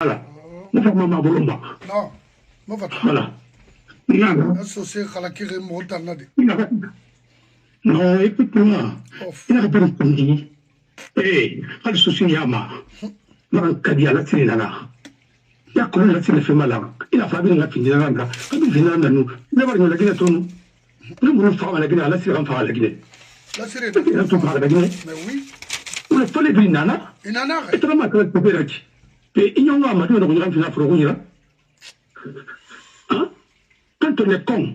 Voilà. Non, voilà. Non, écoute-moi. Il a pas répondu. Eh, pas de souci, Yama. Non, Kadia, la Trinana. Il y a comment la Trinana fait mal. Il a fallu la fin de la Randa. Quand il vient à nous, il va la Guinée. Nous voulons faire la Guinée, la Trinana faire la Guinée. La Trinana faire la Guinée. Mais oui. On a pas les Brinana. Il en a. Et tu vas m'appeler pour Pérac. Et il y a un Amadou dans le Grand Frogonia. Hein? Quand on est con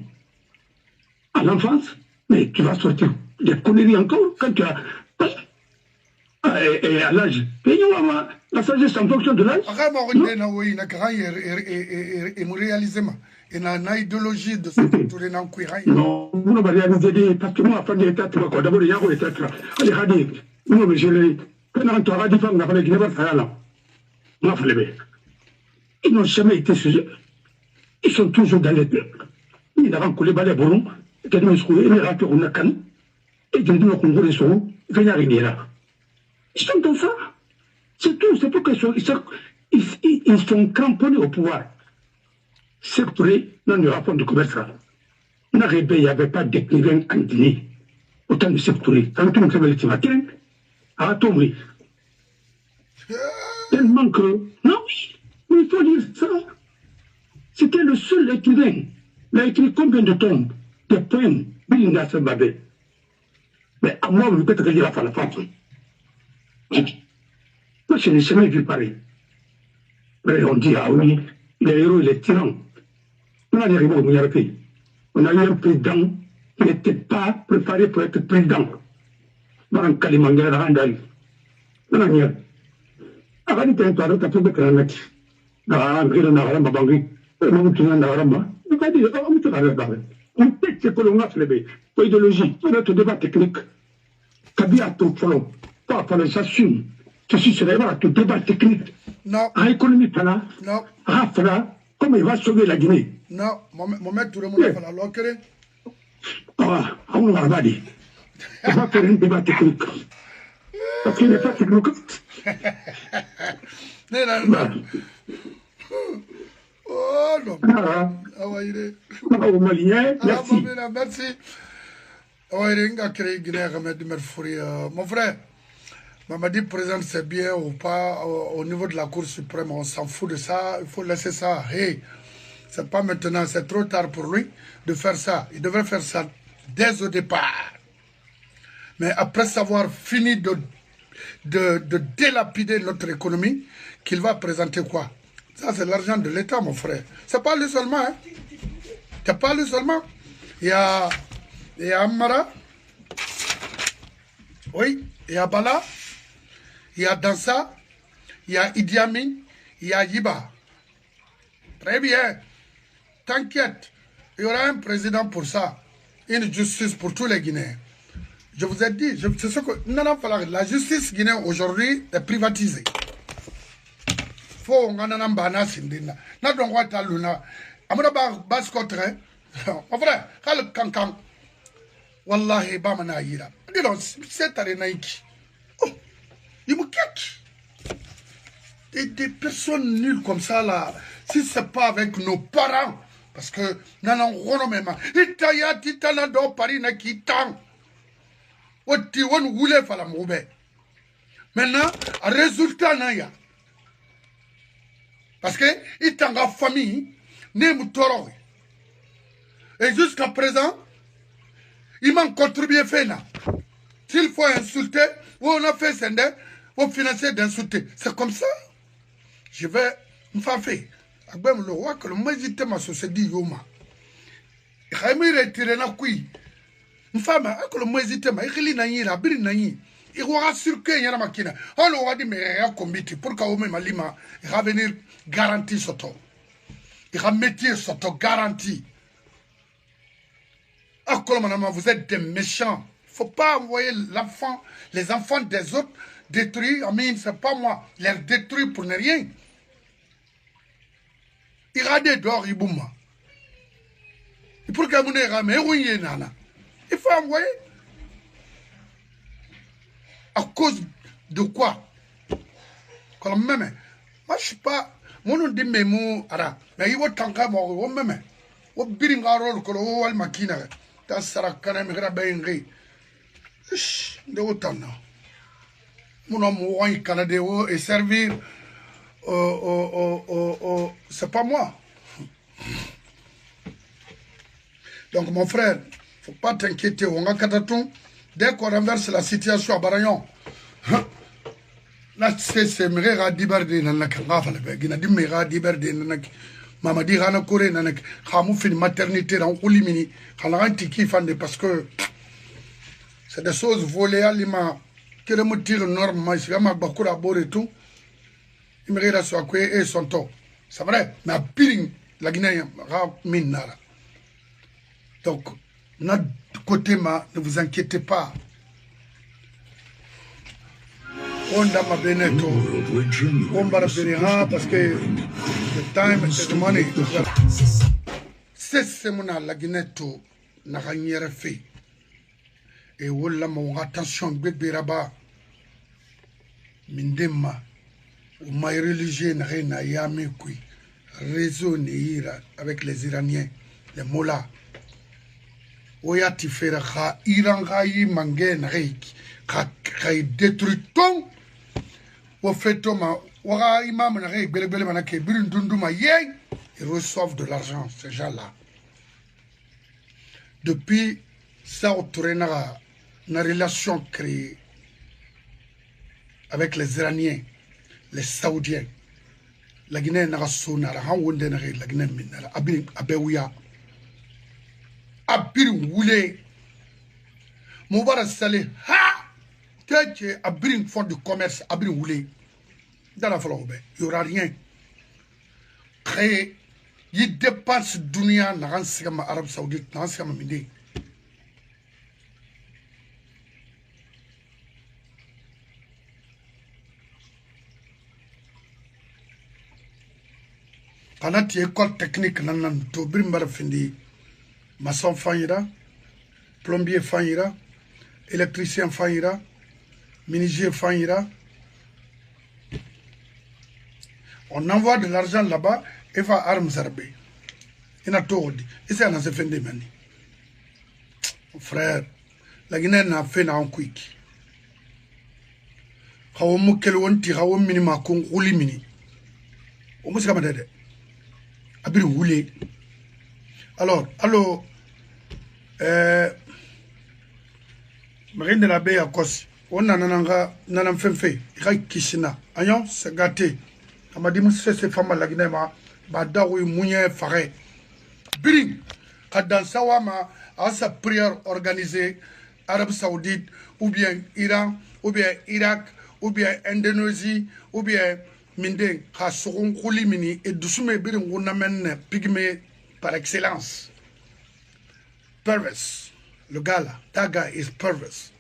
à l'enfance, mais tu vas sortir des conneries encore quand tu as. Et à l'âge. Et la sagesse en fonction de l'âge. Il a une idéologie de se tourner dans le non, vous n'avez pas réalisé parce que moi, à des têtes, d'abord, il y a des têtes. Allez, radis. Nous, mais je l'ai. Quand on a radis, on a fallu qu'il ne va pas faire là. On a fallu. Ils n'ont jamais été sujets. Ils sont toujours dans les peuples. Ils n'ont pas les balais bourrons. Ils ont trouvé les rapports au Nakan. Et ils ont dit qu'on voulait sur eux. Ils viennent arriver là. Ils sont comme ça. C'est tout. C'est pour qu'ils sont cramponnés au pouvoir. Sectoré dans le rapport de commerce. Il n'y avait pas d'écrivain en Guinée. Autant de sectoré. Quand on fait le timatin, à tomber. Tellement que. Non, oui. Mais il faut dire ça. C'était le seul écrivain. Il a écrit combien de tombes, de poèmes, Bilinda Sebabé. Mais à moi, vous peut-être qu'il a fait la France. Moi, je n'ai jamais vu pareil. Mais on dit, ah oui, les héros, il est tyran. On a arrivé au Mouillard-Pays. On a eu un président qui n'était pas préparé pour être président. Dans un Kalimangé, dans un Randali. Dans un Niel. Avant de faire un toit, tu as fait des cranettes. Dans un Randali, dans un Randali. On peut que l'on a fait pour idéologie, pour notre débat technique. Kabila tout follow. Pas pour les assumes. Je suis sur le débat technique. Non. À l'économie, là. Non. Rafra, comment il va sauver la Guinée? Non. Mohamed, tout le monde va la loquer. Ah, on va dire. On va faire un débat technique. Parce qu'il n'est pas technique. Non. Oh non. Ah ouais, il est. Au Malien, merci. Merci. Ah ouais, il a créé Guinée, mon frère, Mamadi présente c'est bien ou pas au niveau de la Cour suprême, on s'en fout de ça, il faut laisser ça. Hey, c'est pas maintenant, c'est trop tard pour lui de faire ça. Il devrait faire ça dès au départ. Mais après avoir fini de délapider notre économie, qu'il va présenter quoi? Ça, c'est l'argent de l'État, mon frère. C'est pas lui seulement, hein. C'est pas lui seulement. Il y a Amara. Oui, il y a Bala. Il y a Dansa. Il y a Idi Amin. Il y a Yiba. Très bien. T'inquiète. Il y aura un président pour ça. Une justice pour tous les Guinéens. Je vous ai dit, c'est ce que... Non, la justice guinéenne aujourd'hui est privatisée. Faut nga nana mbana sindina na don wata luna amuna ba skotre mon frère kal kankan wallahi ba mana yira dis donc c'est tare naiki oh il me quitte des personnes nulles comme ça là si c'est pas avec nos parents parce que nana rono mema itaya titana do pari na kitan oti won wule fala moube maintenant résultat na ya. Parce que il t'a en famille, et jusqu'à présent, il m'a contribué fait là. S'il faut insulter, ou on a fait sender, ou financer d'insulter. C'est comme ça. Je vais me faire faire. Agbem le roi que le magité ma société yoma. Il a mis retiré na kui. Une femme, que le magité ma, il a la bri na yi. Il va circuler yana makina. On a dit mais il y a comité pour qu'au même lima, il va venir garantir soto. Il va mettre soto garantie. Ah, madame, vous êtes des méchants. Il ne faut pas envoyer l'enfant, les enfants des autres détruits. Amin, c'est pas moi. Les détruire pour ne rien. Il rade dehors, il boum. Et pour que vous ne ramez, il faut envoyer. À cause de quoi? Quand même, moi je suis pas. monu dimme mu ara na yi wotanka mo wo meme wo birin garo ko wo wal makina ta sarakana mi gra bengi de wotanna muno mo won canada wo et servir c'est pas moi. Donc mon frère, faut pas t'inquiéter, on a kataton dès qu'on renverse la situation à Barayon. Là c'est mera dibarde nanaka ngafala be gina dimera dibarde nanaki mama di rana kore nanaki khamu fin maternité dans ulimini khala tiki fande parce que c'est des choses volées à l'ima que le motif normal c'est comme bakura bore et tout il me regarde sur quoi et son temps c'est vrai mais à Piring la Guinée minara donc notre côté ma ne vous inquiétez pas. On a ma beneto, on va faire parce que le time is the money. C'est mon la Guineto n'a rien fait. Et voilà mon attention, bébé rabat. Mindema, ou ma religion n'a rien à yame qui raisonner avec les Iraniens, les mollahs. Oya tifera kha Iran khayi mangen reiki kha détruit ton au fait Thomas wara imam na reiki bele manake birin dunduma yey ils reçoivent de l'argent ces gens-là depuis ça autorénara une relation créée avec les Iraniens les Saoudiens la Guinée n'a sonara han wonde na la Guinée minara abin abewuya Abir Woulé Moubarak Saleh ha que Abir font du commerce Abir Woulé dans la flore il n'y aura rien créé il dépasse dunia n'a rien Arabie Saoudite n'a rien mindi quand tu es école technique nan to birimbar findi maçon fanira, plombier fanira, électricien fanira, menuisier fanira. On envoie de l'argent là-bas et va armes armées. Il a tout dit. Et c'est un fait de mani. Frère, la Guinée n'a fait un quick. How mukel wonti how minima kong uli mini. O muska madede. Abir wuli. Alors, Marine de la Baie à Kos, on a nanam fait, il Kishina, Ayon, c'est gâté. On m'a dit, c'est femme à la Guinée, Badawi Mounier Faré. Biring, dans Sawama, à sa prière organisée, Arabie Saoudite, ou bien Iran, ou bien Irak, ou bien Indonésie, ou bien Minde, Hassoron Koulimini, et Dousume Biring, on amène pygmée par excellence. Perverse. Le gars là, that guy is perverse.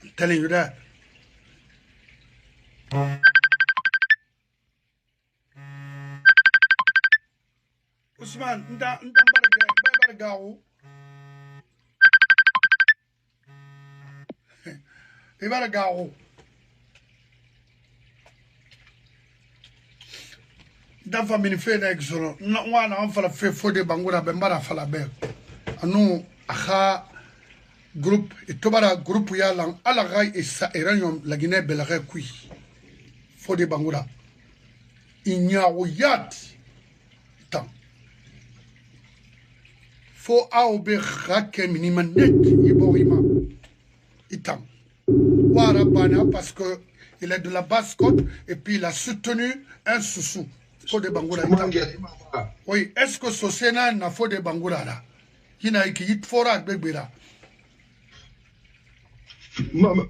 I'm telling you that. Ousmane, nda gao. Ibara gao. Dafa minife na exono. Wana amfala fe fode bangura bembara fala be. Anu aha groupe et tobara groupe ya lang alagai et sa eranium la Guinée belare kui. Fode bangura. Inya oyat. Tam. Fo aobe rake minimanek iborima. Itam. Wara bana parce que il est de la basse-côte et puis il a soutenu un soussou. Fode bangura. Oui, est-ce que ce Sénat n'a Fode bangura là? Qui n'a qui y fora bébéra. Maman,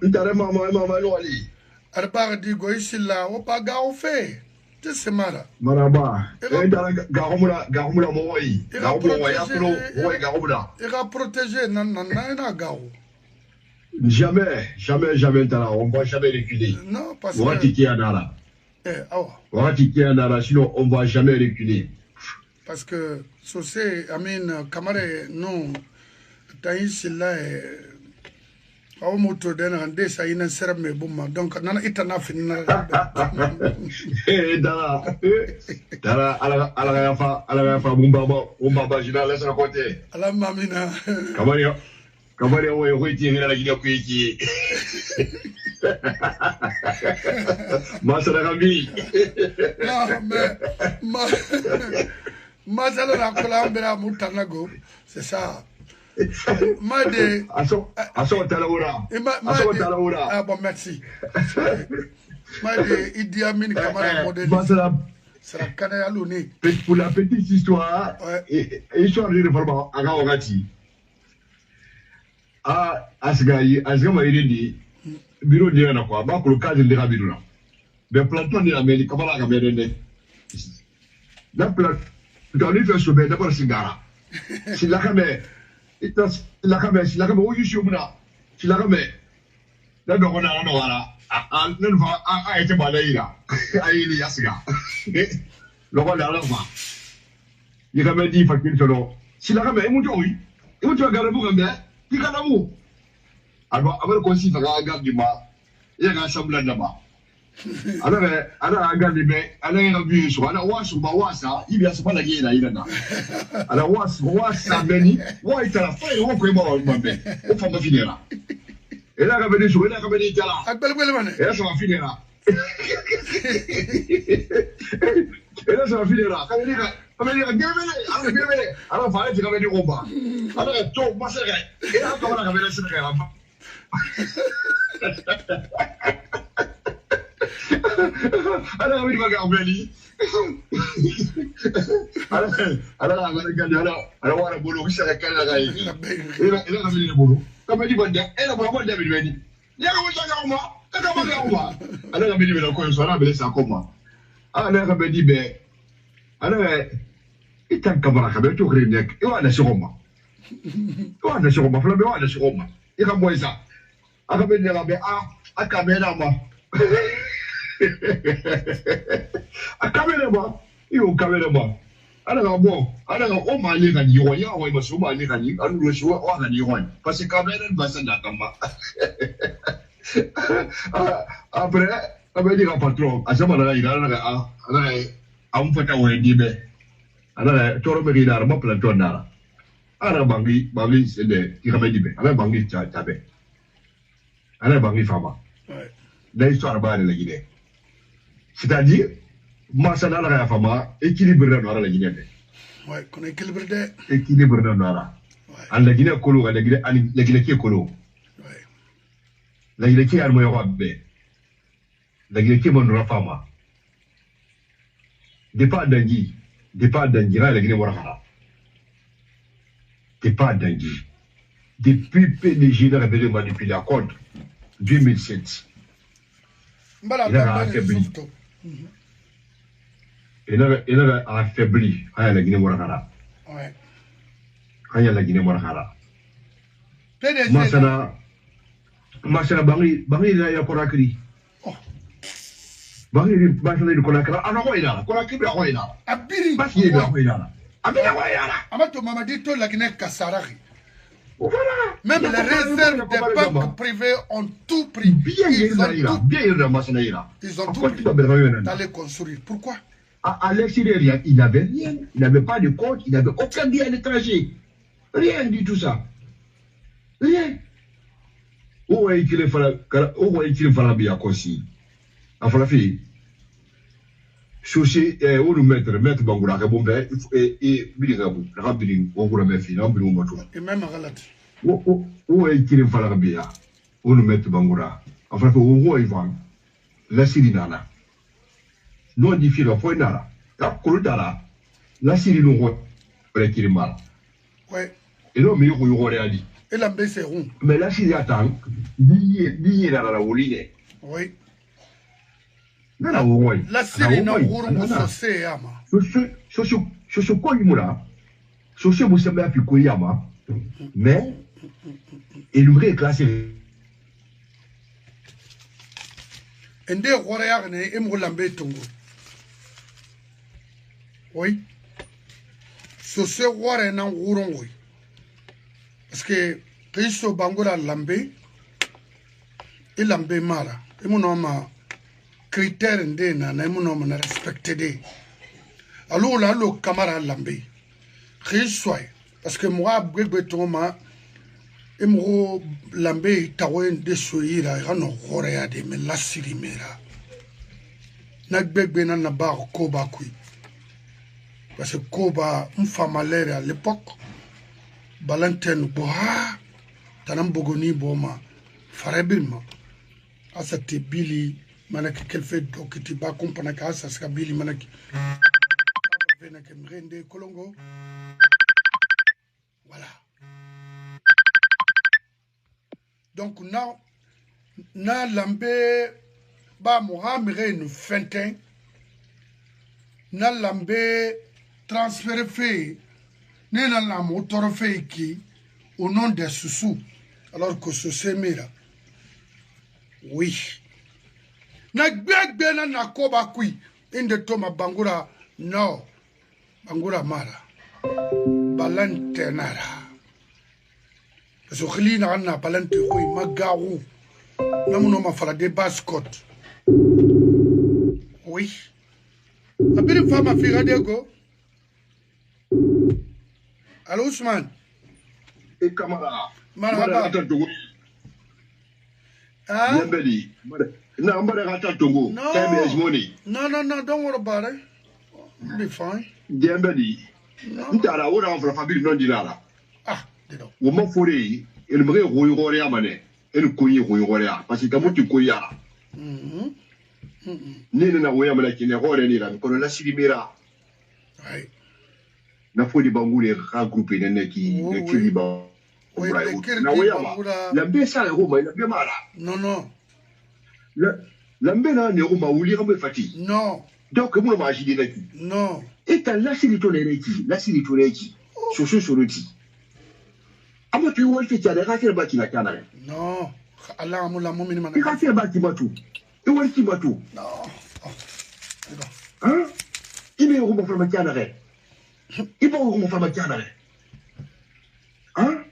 Loli. Arbar di goisilla, opa gao fait. Tu sais, Mara. Maraba. Garomula Moi. Il va protéger Nana Gao. Jamais, on va jamais reculer. Non, parce que. On va tiquer à Nara. On va tiquer à Nara, sinon on va jamais reculer. Parce que, Sosé, Amin, Kamare, non, Taïs, là, Au moto dena ande sa ina serab me bumma donc nana itana finna dara ala ya fa bumba jina la sa côté ala mamina kamari o ti ngala gida ku yi masala gambi non masala la kola mbera mutanago c'est ça Made aso talaura ah bon merci Made Idi Amin Kamara modèle sera kana ya loni pour la petite histoire et histoire de réforme aga wakati asga ma irindi biro dia na kwa ba ko kaje ndira biro na be plateau ni ameli kamara ga bedende la plateau ni fait sobe d'abord singara si la kame ita la kame oyu shumuna si la kame la do kona no wala nan fa ite balaira ayini yasga lo ko la fa ni kame di fakir solo si la kame imuto garabu gambe di kanamu abar ko si faga gandi ma ya ga sambla da ba ana gandi be ana ga bi so ana wasu ba wasa ibi asu pala gina ina na ana wasa beni wa itala fa yo ko ma mambe o fa ma finera ela ga beni so ela ga beni tala akbel mane ela so finera ela so finera kamera gemele ana fa eti kamera komba ana to masaka ela ka bana kamera sina ka Ada kami dipakai Abeli. Ada warna bulu bisa kan lagi. Ini kami ni bulu. Kami di bandar. Bandar bini. Ya kamu cakap apa? Cakap apa? Ada kami di bandar kau suara beli sakoma. Ada kami di be. Ada ikan kamera kami tu keren dia. Itu ada sakoma. Flamme ada sakoma. Ikan boisa. Ada bini kami kamera mah. Kamera ba ana ga o ma le ga ni wa ya wa ba so ma le ga ni an ro shi wa ga ni wa parce que kamera ba san da kamba après abi ga patron a sama da ira na ga an fata wa di be ana toro me ira ma platon na ana bangi se de ki ga me di be ana bangi cha be ana bangi fama la histoire ba la guinée c'est-à-dire masana la fama équilibre dans la guinée ouais qu'on équilibre dans la guinée kolo la guinée qui kolo ouais la guinée qui armo yo be la guinée qui mon fama départ dangi la guinée wara départ dangi depuis PDG de révélé depuis la compte 2007 il a affaibli. Il a affaibli à la Guinée Morakara. Ouais. À la Guinée Morakara. PDG. Masana Bangi la Korakri. Bangi la Korakara. Ah non, il a Korakri, il a. Abiri. Parce qu'il a. Amato Mamadi to la Guinée Kassarari. Voilà. Même les réserves des banques privées ont tout pris. Ils ont tout pris d'aller construire. Pourquoi? À l'extérieur, il n'avait rien. Il n'avait pas de compte. Il n'avait aucun bien étranger. Rien du tout ça. Rien. Où est-il fallu bien aussi? À la fille. Souci, où nous mettre Bangoura, et Bilingabou, Rabbiling, on vous la met fille, et même à Galat. Où est-il fallu bien? Où nous mettre Bangoura? Enfin, où est la Syrie nana. Nous on dit fille la foi nana. La Koudara, la Syrie nous voit, qu'il est mal. Ouais. Et l'homme est au réalité. Et la baisse est rond. Mais la Syrie attend, dit dans la Ouline. Oui. La Syrie n'a pas de yama. Ce quoi il moula? Ce que vous savez plus quoi yama. Mais il devrait classer. Ende Roréa ne Emrolambe Tongo. Oui. Ce Roréa n'a pas. Parce que Christo Bangola Lambé, il a bien mal. Et mon homme critère ndé na mon homme na respecté dé. Alors là le camarade lambé. Soit parce que moi bébé toma et moi lambé tawen de soira rano horea de me la sirimera. Na bébé na na ba koba kui. Parce que koba m'famalère à l'époque. Balanten boha tanam bogoni boma farebilma asate bili manaki kelfe dokiti ba kompana ka asaska bili manaki vena ke mrende kolongo voilà donc na lambe ba mohamire no fentin na lambe transféré fait Nena la moteur fait qui au nom des sous alors que ce semira oui na gbegbe na koba kui inde toma bangura no bangura mara balantenara so khilina na balante kui magawu namuno ma fala de bascot oui abiri fama figadego. Allô Ousmane. Et camarade. Marhaba. Ah? No, no, don't worry about it. I'll be fine. Dembeli. Ntara ora on famille non dinara. Ah, dis-donc. Wo ma fori, il me royore amane. El koyi royore parce que tamuti koya. Nene na woya mala kine hore ni ran kono la silimira. Ouais. Na fodi bangule regroupé nene ki de kiliba. Na woya ma. La besa e Roma, la bemara. Non. La mbena ne Roma ou lira me fati. Non. Donc mo ma jidi naki. Non. Et ta la silitolereki, soso soroti. Amo tu wo fi tare ka ba ki na kanare. Non. Allah amula mu'min man. Ka fi ba ki batu. E wo ki batu. Non. Hein? Il est Roma fa ma kanare. Il va Roma fa ma kanare. Hein?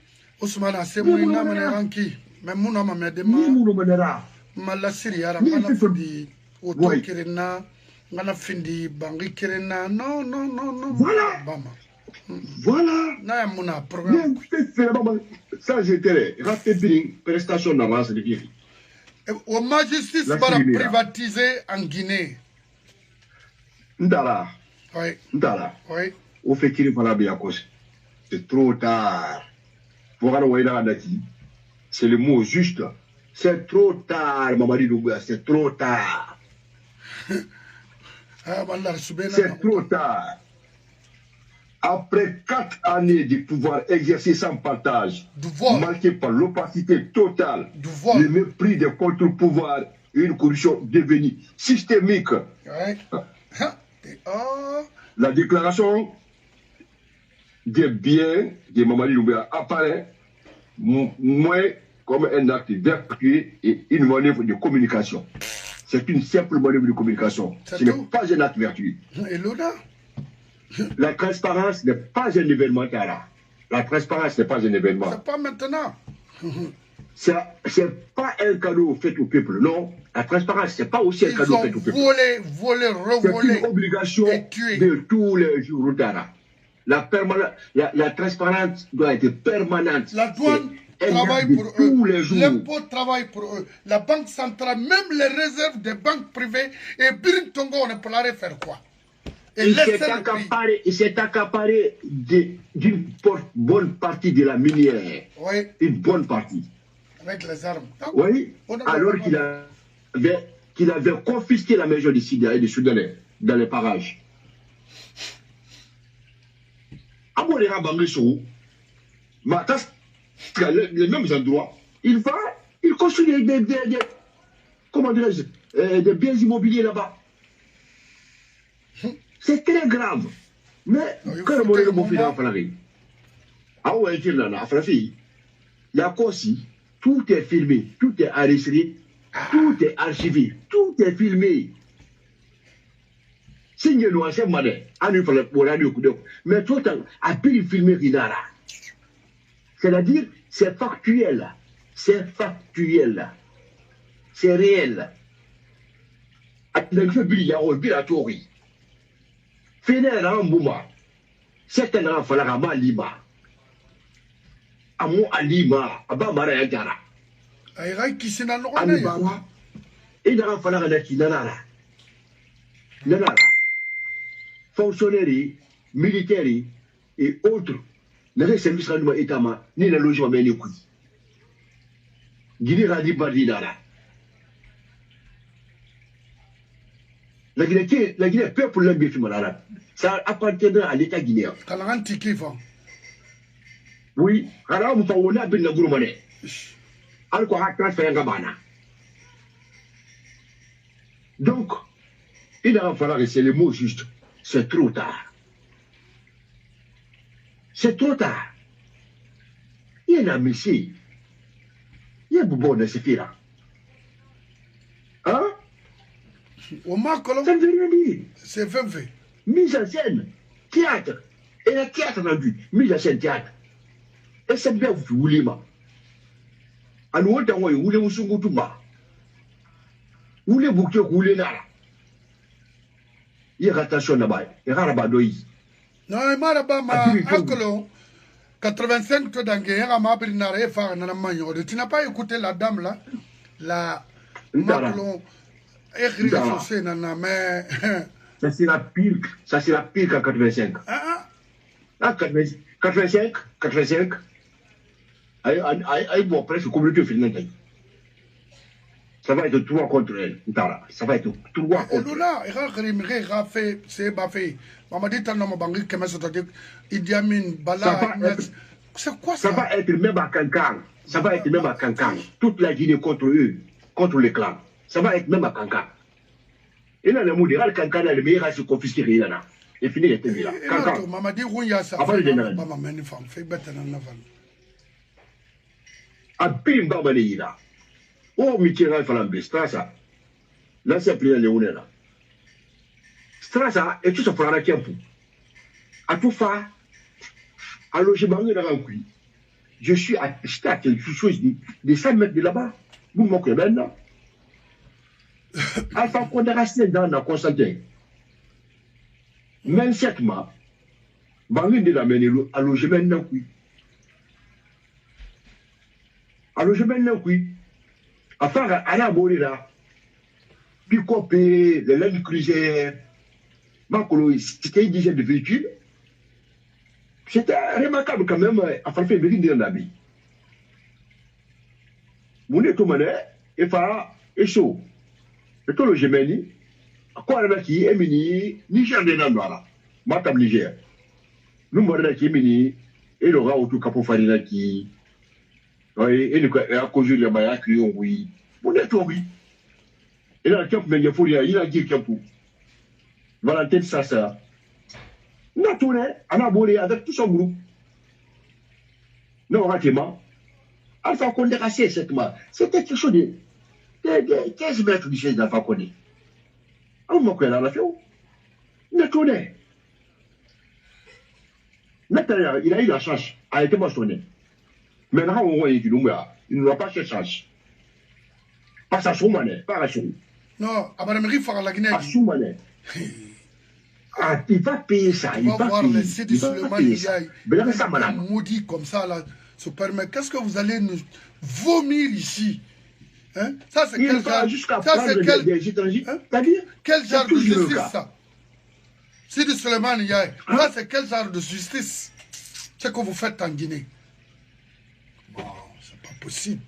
Ousmane c'est mon ina man ranki. Mais mon nama me dema. Ni mu no manera. Mala siri ara kana findi auto kirena. Ngana findi bangi kirena. Non. Voilà. Bama. Voilà. Na muna programme. Ça j'étais raté bien prestation d'avance de vie. Au justice va privatiser en Guinée. Ndala. Oui. Ndala. Oui. Au fait qu'il fallait bien cause. C'est trop tard. Pour aller voir dati. C'est le mot juste. C'est trop tard, Mamadi Doumbouya, c'est trop tard. C'est trop tard. Après 4 années de pouvoir exercer sans partage, marqué par l'opacité totale, le mépris des contre-pouvoirs et une corruption devenue systémique. La déclaration des biens de Mamadi Doumbouya apparaît moins comme un acte vertueux et une manœuvre de communication. C'est une simple manœuvre de communication. Ce n'est pas un acte vertueux. Et l'ONA? La transparence n'est pas un événement, Tara. La transparence n'est pas un événement. C'est pas maintenant. C'est pas un cadeau fait au peuple, non. La transparence, c'est pas aussi un cadeau fait au peuple. Volé, revolé. C'est une obligation de tous les jours, Tara. La transparence doit être permanente. La douane travaille pour eux. L'impôt travaille pour eux. La banque centrale, même les réserves des banques privées, et Birin Tongo, on ne peut pas faire quoi? Il s'est accaparé d'une bonne partie de la minière. Oui. Une bonne partie. Avec les armes. Oui. Alors qu'il avait confisqué la maison des Syriens et des Soudanais dans les parages. Les mêmes endroits, il construit des biens immobiliers là-bas. C'est très grave. Mais quand on est mon fils en Falavi, il y a aussi, tout est filmé, tout est enregistré, tout est archivé, tout est filmé. Signe nous assez malais, mais tout a pu filmer Ridara. C'est-à-dire, c'est factuel. C'est factuel. c'est réel. Attention Biliao, Bilatori. Fenel Rambouma. C'est un enfant à Lima. Amo Alima, Abamara Yagara. Aïe, qui s'est dans le Alibaba. Et il y a un enfant à Nanara. Nanara. Fonctionnaires, militaires et autres. Les services de l'État, ni le logement, mais les couilles. Guinée Radi Bardinara. La Guinée peuple l'embêtement arabe. Ça appartiendra à l'État guinéen. Oui, alors on a bien le gourmand. Donc, il va falloir essayer le mot juste. C'est trop tard. C'est trop tard. Il y a un messie. Il y a un bon de ce là. Hein? Au Macron, ça ne veut rien dire. C'est fait. Mise en scène, théâtre. Et le théâtre rendu, mise en scène, théâtre. Et c'est bien vous voulez, ma. À nous, on vous voulez vous souvenir tout bas. Vous voulez vous que vous voulez là. Il y a attention là-bas. Il y a là-bas d'oï. Non, il m'a là-bas, ma. 85 to d'Angué, ma brinare, faire un amagno. Tu n'as pas écouté la dame là? La Macron écrit sur nana, mais. Ça sera pire qu'en 85. Ah, 85. Aïe, bon, presque communauté féminine. Ça va être 3 contre elle. Ça va être 3 contre elle. Luna, il a fait, c'est bafé. Maman dit, t'as nommé Bangui, comment ça dit, Idi Amin, Bala, c'est quoi ça? Ça va être même à Kankan. Ça va être même à Kankan. Toute la Guinée contre eux, contre les clans. Ça va être même à Kankan. Et là, le mot de Kankan, le meilleur, c'est confisqué. Et fini, il était là. Kankan. Maman dit, oui, il y a ça. Maman mène une femme, fait bête en avant. A Bimba Manéina. Oh, Michel Falambe, Strassa. Là, c'est appelé Léonela. Strassa, et tout ça pour la Kempo. À tout faire, à logement de la Rancui. Je suis à quelque chose de 100 mètres de là-bas. Vous m'en connaissez maintenant. Enfin, qu'on est resté dans la Constantin. Même 7 mois, Bangui de la Ménélo, à logement de la Rancui. Alors je mène le coup. Enfin, à la Bolera, puis copier le Land Cruiser, c'était une dizaine de véhicules. C'était remarquable quand même, à faire faire venir dans la vie. Vous n'êtes pas malade, et fa, et chaud. Et tout le Gémeni, à quoi on a qui est mini, Niger de Nandouara, Matam Niger. Nous m'avons qui est mini, et le rat autour Capo Farina qui. Et à cause de la maille, oui. On est oui. Et là, il a dit qu'il Valentin Sassa. On a tourné, on a volé avec tout son groupe. Non, ratement. Alpha Condé a 7 mois. C'était quelque chose de 15 mètres du chef d'Alpha Condé. On m'a fait la fait. On a tourné. Maintenant, il a eu la chance. A été mentionné. Maintenant, on voit qu'il il ne va pas se chance. Pas à Soumane, pas à Soumane. Non, à Madame Rifa, la Guinée. À Soumane. Ah, il va payer ça. Il va voir les sites de Suleiman Ndiaye. Maudit comme ça, là, se permet. Qu'est-ce que vous allez nous vomir ici? Hein? Ça, c'est quel genre? Ça, c'est quel genre de justice, ça? C'est de Suleiman Ndiaye. Ça, c'est quel genre de justice? C'est que vous faites en Guinée. Bon, c'est pas possible.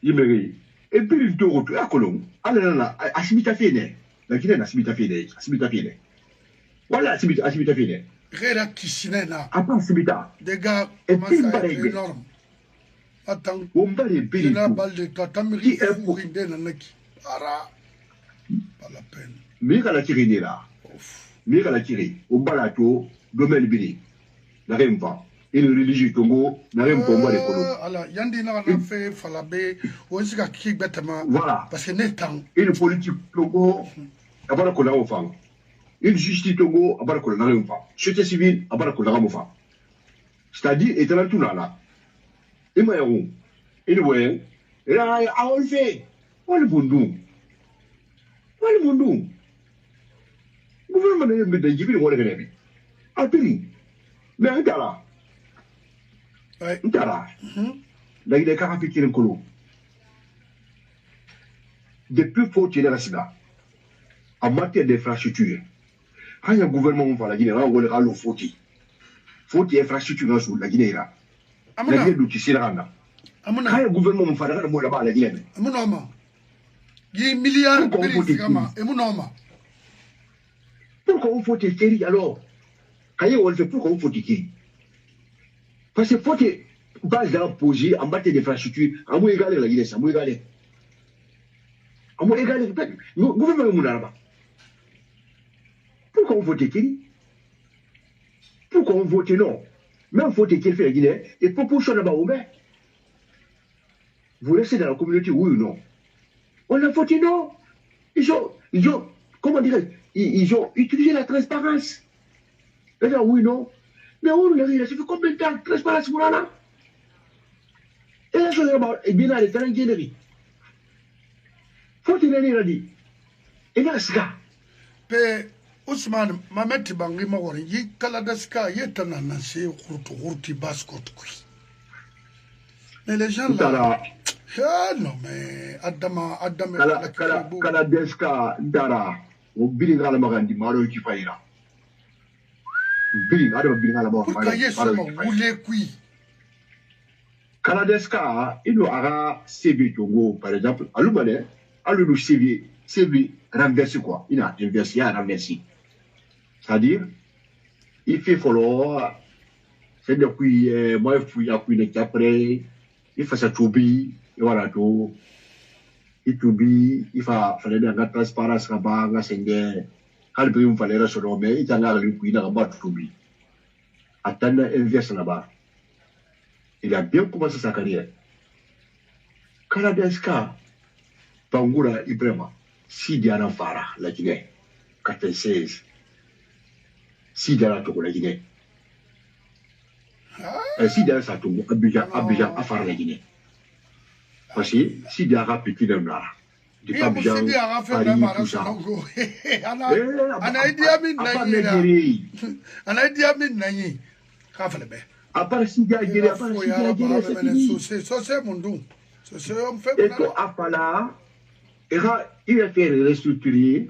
Il mérite. Et puis, il te retrouve à Colombe. Alors là, à Simita Fene. La Guinée, à Simita Fene. Voilà, à Simita Fene. Réra Kishinena. À part Simita. Des gars, commencent à être énormes. Attends. On va les payer. Il y a balle de toi. Tamiri Fourinde Nanaki. Ara. Pas la peine. Mira la tirée là. Mira la tirée. Au balato, domaine bini. La même pas. Et le religieux Congo n'a rien pour moi les colons. Alors, Yandi n'a fait Falabé, ou est-ce qu'il y a voilà. Parce que n'est temps. Et le politique Congo, à part qu'on a au fond. Et le justice Congo, à part qu'on a au fond. Société civile, à part qu'on a au fond. C'est-à-dire, et dans tout là. Et moi, Anyway, on le fait. On le bondou. On le bondou. Gouvernement est de Djibril ou le Alpini. Mais un gars là. Un gars là. Là, il est carapé qui est un colo. Depuis faut qu'il y ait la SIDA. En matière d'infrastructure. Quand il y a un gouvernement qui va la Guinée, on va le râler au fauti. Fauti infrastructure sur la Guinée là. La Guinée d'où c'est là. Quand il y a un gouvernement qui va la Guinée, là-bas la Guinée. Amunoma. Il y a milliards de dollars. Amunoma. Pourquoi on faut écrire alors? Quand il y a on le fait, pourquoi on faut écrire? Parce que faut que base d'imposer en matière d'infrastructure, à moins égaler la Guinée, à moins égaler. À moins égaler, peut-être. Le gouvernement est là-bas. Pourquoi on vote qui? Pourquoi on vote non? Même vote qui fait la Guinée, et proposition là-bas au maire. Vous restez dans la communauté, oui ou non? On a voté non. Ils ont, comment dirais-je, ils ont utilisé la transparence. Et là, oui, non. Mais où on arrive, ça fait combien de temps de transparence pour là? Et là, je vais bien aller faire un guénéri. Faut qu'il ait dit. Et là, c'est ça. Ousmane, Mamet Bangi Mawari, yi Kaladaska, Yetana Nancy, Hurti Baskot. Mais les gens là. Ah non, mais Adama, Kaladeska, Dara, ou Bilinga la Marandi, Maro qui faillira. Bilinga la Marandi. Pourquoi y est seulement voulez qui? Kaladeska, il aura CV Togo, par exemple, à l'Oubané, à l'Oulou CV renversé quoi. Il a inversé à renverser. C'est-à-dire, il fait follow, c'est depuis, moi, il faut y avoir après, il fait sa tobi, et voilà tout. Il tobi, il fallait la transparence là-bas, la sende, quand le pays fallait se nommer, il y a le pays dans le tobi. Attendre inverse là-bas. Il a bien commencé sa carrière. Kaladeska, Bangoura Ibrahima, Sidi Anafara, la Guinée, 96. Sidi Anatogo, la Guinée. Sidi Anatogo, Abidjan, Afara, la Guinée. Parce que Sidi Ara petit de là. Depuis Abidjan, Paris, tout ça. Ana Idi Amin Nani. À part Sidi Aguirre, c'est fini. C'est mon don. C'est un fait. Et quand Apala, il va faire restructurer.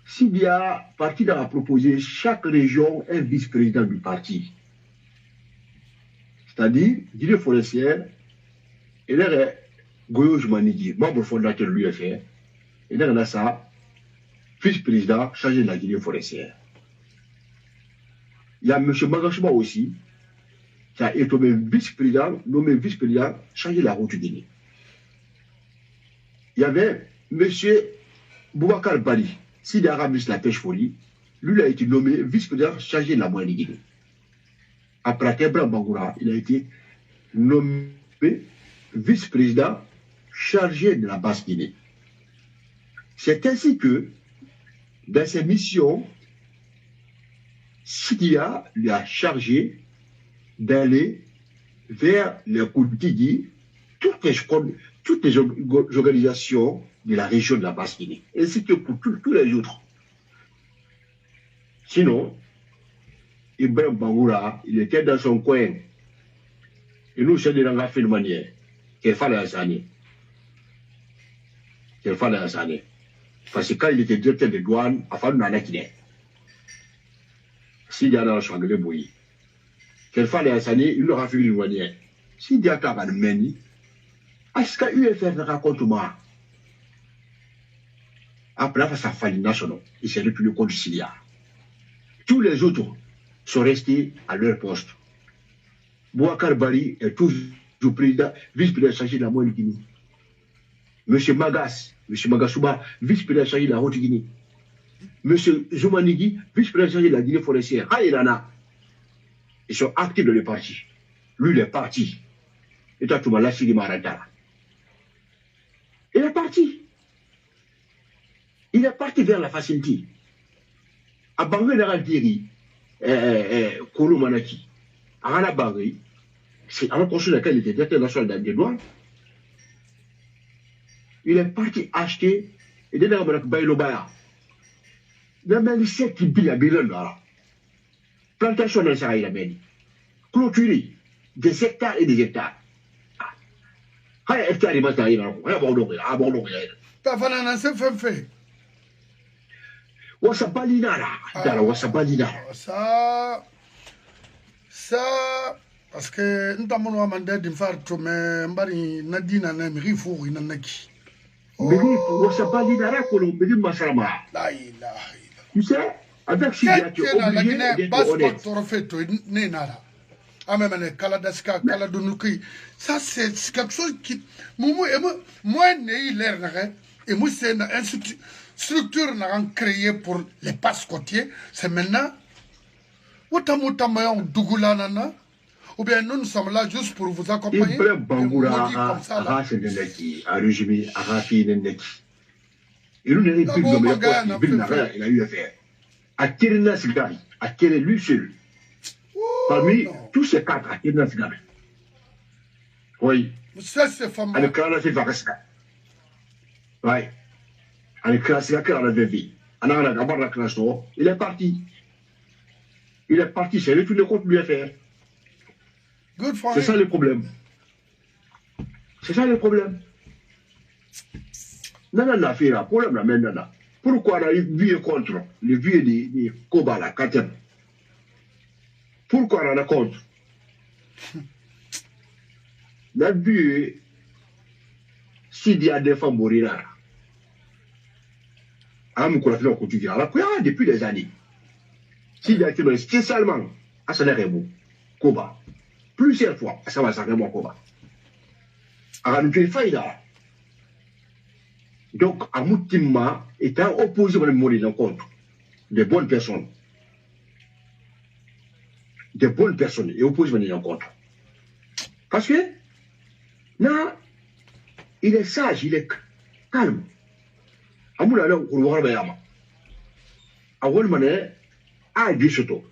Sidia, parti a proposé chaque région un vice-président du parti. C'est-à-dire, Guinée forestière, il y a Goyo Jumanigi, membre fondateur de l'UFR, et il y a ça, vice-président chargé de la Guinée forestière. Il y a M. Magashima aussi, qui a été nommé vice-président chargé de la route du Guinée. Il y avait M. Boubacar Bali, Sidi Aramis la pêche folie, lui a été nommé vice-président chargé de la moyenne Guinée. Après Kebra Bangoura, il a été nommé vice-président chargé de la basse Guinée. C'est ainsi que, dans ses missions, Sidia lui a chargé d'aller vers les Koutigi, toutes les organisations de la région de la basse Guinée, ainsi que pour tous les autres. Sinon, Ibrahim Bangoura, il était dans son coin. Et nous, c'est de la fait de manière qu'il fallait un année. Parce que quand il était directeur de douane, il fallait un année. S'il y a dans le changelé bouilli, qu'il fallait un année, il aura fait une manière. S'il y a un année, est-ce que l'UFR ne raconte moi? Après, ça a fallu national. Il s'est depuis le code Sidia. Tous les autres sont restés à leur poste. Bouakar Bari est toujours président, vice-président chargé de la moyenne Guinée. M. Magasouba, vice-président chargé de la haute Guinée. M. Zoumanigi, vice-président chargé de la Guinée forestière. Ah, il en a. Ils sont actifs dans le parti. Lui, il est parti. Et toi, tu m'as lâché de Maradara. Il est parti. Il est parti vers la facilité. À Bangui, il a dit, Kolo Manaki, à la Bangui, c'est avant qu'on soit laquelle il était directeur national des douanes. Il est parti acheter, et dès lors, il a baillé baya. Il a mis 7 billes là. Plantation dans le Sahara, il a mis. Clôturé, des hectares et des hectares. Ah, hectares, il m'a dit, il a abandonné, T'as fait un ancien fait. Wasabalina là. Wasabalina. Ça, parce que nous avons demandé de faire tout, mais nous avons dit que nous avons dit que nous avons dit. Tu sais, avec Syria, tu es obligé d'être honnête. Ça, c'est quelque chose qui... Moi, et moi, c'est une structure créée pour les passes côtiers. C'est maintenant... Ou bien nous sommes là juste pour vous accompagner. Il a eu affaire. À Kirina Sigari, à Kéré lui seul. Parmi tous ces 4, à Kirina Sigari. Oui. Ça, c'est fameux. À l'écran, c'est Vagaska. Oui. À l'écran, c'est la classe de vie. Il est parti. Il est parti, c'est lui qui ne compte plus faire. C'est ça le problème. C'est ça le problème. Nana fait un problème là maintenant. Pourquoi on a vu contre les vieux de Koba là, Katem? Pourquoi on a contre? La vie, si il y a des femmes mourir là, depuis des années. S'il y a été spécialement à Sanaremo, Koba, plusieurs fois à Sanaremo, Koba. À nous faïda. Donc, à Moutima, étant opposé à mourir en contre des bonnes personnes. Des bonnes personnes et opposé à en contre. Parce que, là, il est sage, il est calme. À mon avis, on va voir Bayama. À Wolmané, à Gishoto.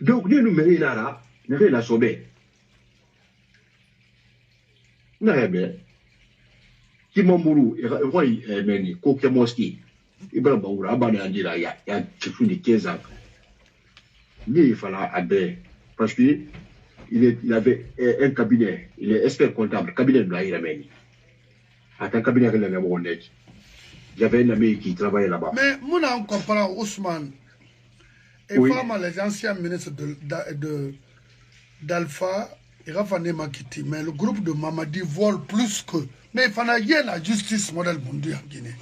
Donc, nous menons là, nous menons la sauver. Nous menons Kimamburu, Roy Meni, Kokemoski, Ibrahim Abana Andira, il y a plus de 15 ans. Lui, il fallait abbé, parce qu'il avait un cabinet, il est expert comptable, cabinet de l'Aïrameni. À un cabinet de l'Aïrameni. Il y avait un ami qui travaillait là-bas. Mais moi, on comprend Ousmane. Et oui. Les anciens ministres d'Alpha, il va falloir m'acquitter. Mais le groupe de Mamadi vole plus que. Mais il fallait y la justice modèle mondial en Guinée.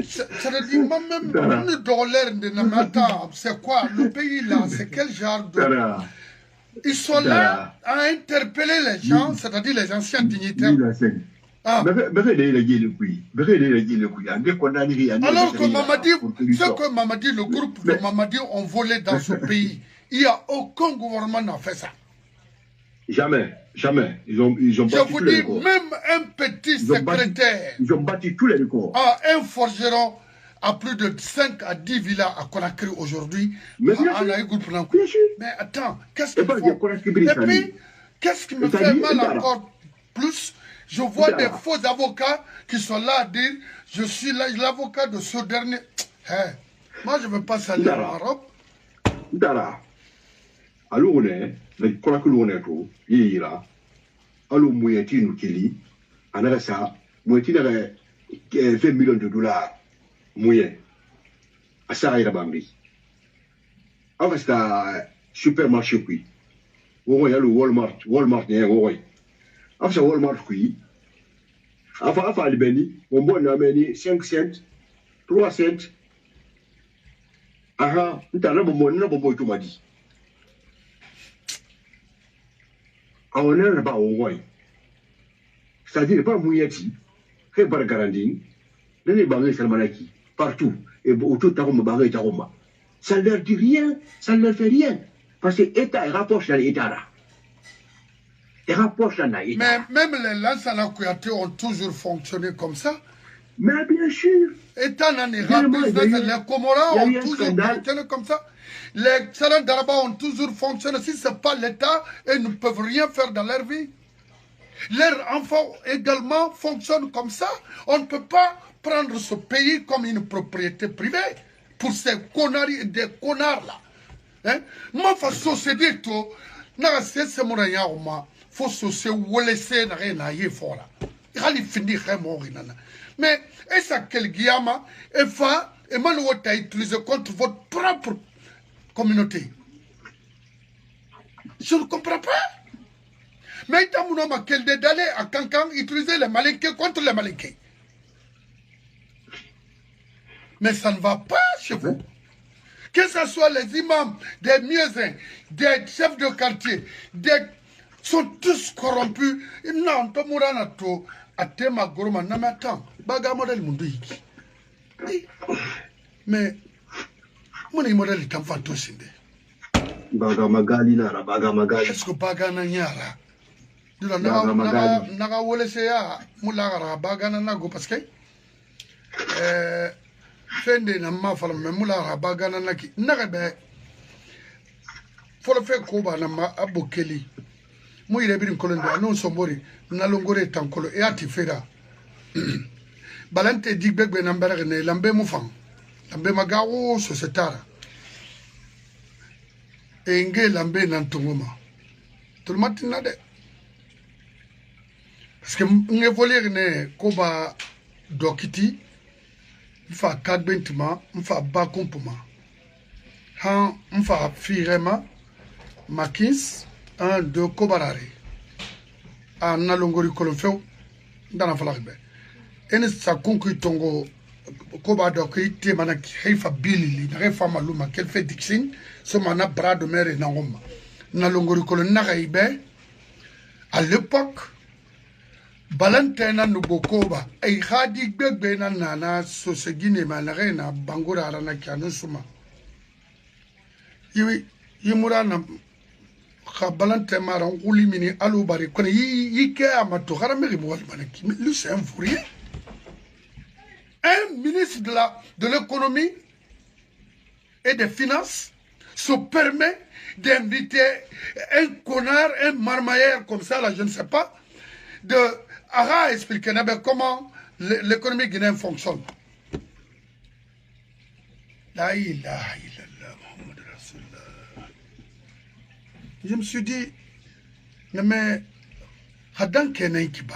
C'est-à-dire, même le dollar de Namata, c'est quoi? Le pays là, c'est quel genre de. Ils sont là à interpeller les gens, c'est-à-dire les anciens dignitaires. Ah. Alors que Mamadi, ce que Mamadi, le groupe de Mamadi ont volé dans ce pays, il n'y a aucun gouvernement qui a fait ça. Jamais, jamais. Ils ont je battu vous dis, même un petit secrétaire. Ils ont battu tous les records. Un forgeron à plus de 5 à 10 villas à Conakry aujourd'hui. Mais attends, qu'est-ce qu'ils font? Et puis, qu'est-ce qui me fait mal encore plus? Je vois des faux avocats qui sont là à dire je suis l'avocat de ce dernier. Hey, moi, je ne veux pas salir en Europe. Dara. Alors, on est, le Conakry, on est tout. Il est là. Alors, Mouyati nous kili. On a ça. Mouyati a 20 millions de dollars. Moyen. À ça, il y a Bambi. En fait, c'est un supermarché. Il y a le Walmart. Walmart, il y a After Walmart qui, after Albany, on boit n'amène 5 cents, 3 cents. Ah, nous t'avons bon tout m'a dit. On est pas au moins. C'est-à-dire pas mouillati, fait par garantie, les bangers salmanaki, partout, et autour de Taroma, bangers Taroma. Ça ne leur dit rien, ça ne leur fait rien. Parce que l'État rapproche dans l'État là. Mais même les Lansana Kouyaté ont toujours fonctionné comme ça. Mais bien sûr. Étant donné les Comoriens ont toujours fonctionné comme ça. Les salons d'Arabes ont toujours fonctionné. Si ce n'est pas l'État, ils ne peuvent rien faire dans leur vie. Leurs enfants également fonctionnent comme ça. On ne peut pas prendre ce pays comme une propriété privée pour ces conneries, des connards là. Hein? Moi, il faut société tout. C'est mon aïe, faut se laisser na y fora. Il faut finir mais est-ce que Guillaume et fa et Manuel t'a utilisé contre votre propre communauté? Je ne comprends pas. Mais il y a un homme qui d'aller à Cancan utiliser les Malinqués contre les Malinqués. Mais ça ne va pas chez vous. Que ce soit les imams, des mieuxins, des chefs de quartier, sont tous corrompus. Non, pas mouranato, à Tema Goroma, Namatan, Bagamodel Munduiki. Mais, mon modèle est en fantôme. Bagamagali nara, Bagamagali. Est-ce que Bagana Nyara? Naga wole seya, Moulagara, Bagana Nago, parce que. Fende na mafala me mula bagana naki nagabe folo fe ko ba na ma abokeli mu ire birin kolon da non sombori na longore tankolo e ati fera balante digbegbe na mbere ne lambe mu fam lambe magawo so setara e nge lambe nan tungoma tout le matin de parce que nge voler ne ko ba dokiti mfa kadbentima mfa bakumpuma han mfa firema makis 1 2 kobarare a nalongori kolonfew ndana falakbe ene sa konku tongo koba do ko ite mana heifa bilili na refa maluma kel fait dixin so mana bras de mer na ngoma nalongori kolon na gaibe à l'époque balantena nubokoba ay khadi gbegbe na nana so segine manare na bangura arana kyanu suma yimura na khabalante maran quli mini alu bari kon yike amato kharameri wal manaki lui c'est un fourrier, un ministre de l'économie et des finances se permet d'inviter un connard, un marmailleur comme ça là, je ne sais pas, de Ara expliquer comment l'économie guinéenne fonctionne. La ilaha illallah Muhammad Rasulullah. Je me suis dit, mais Hadan Kenen Kiba,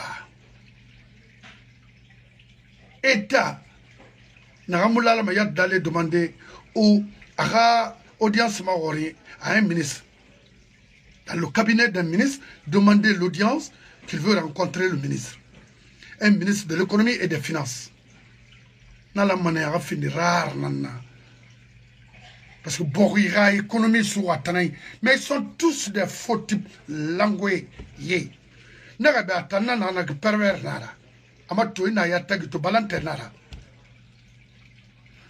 État, Naramula Mayat d'aller demander ou Ara audience maori à un ministre. Dans le cabinet d'un ministre, demander l'audience qu'il veut rencontrer le ministre. Un ministre de l'économie et des finances. Dans la manière fini rare, parce que Borira, économie sous Atanaï, mais ils sont tous des faux types langués. N'a pas atteint n'a que pervers nara. Amato ina yatagi to balante nara.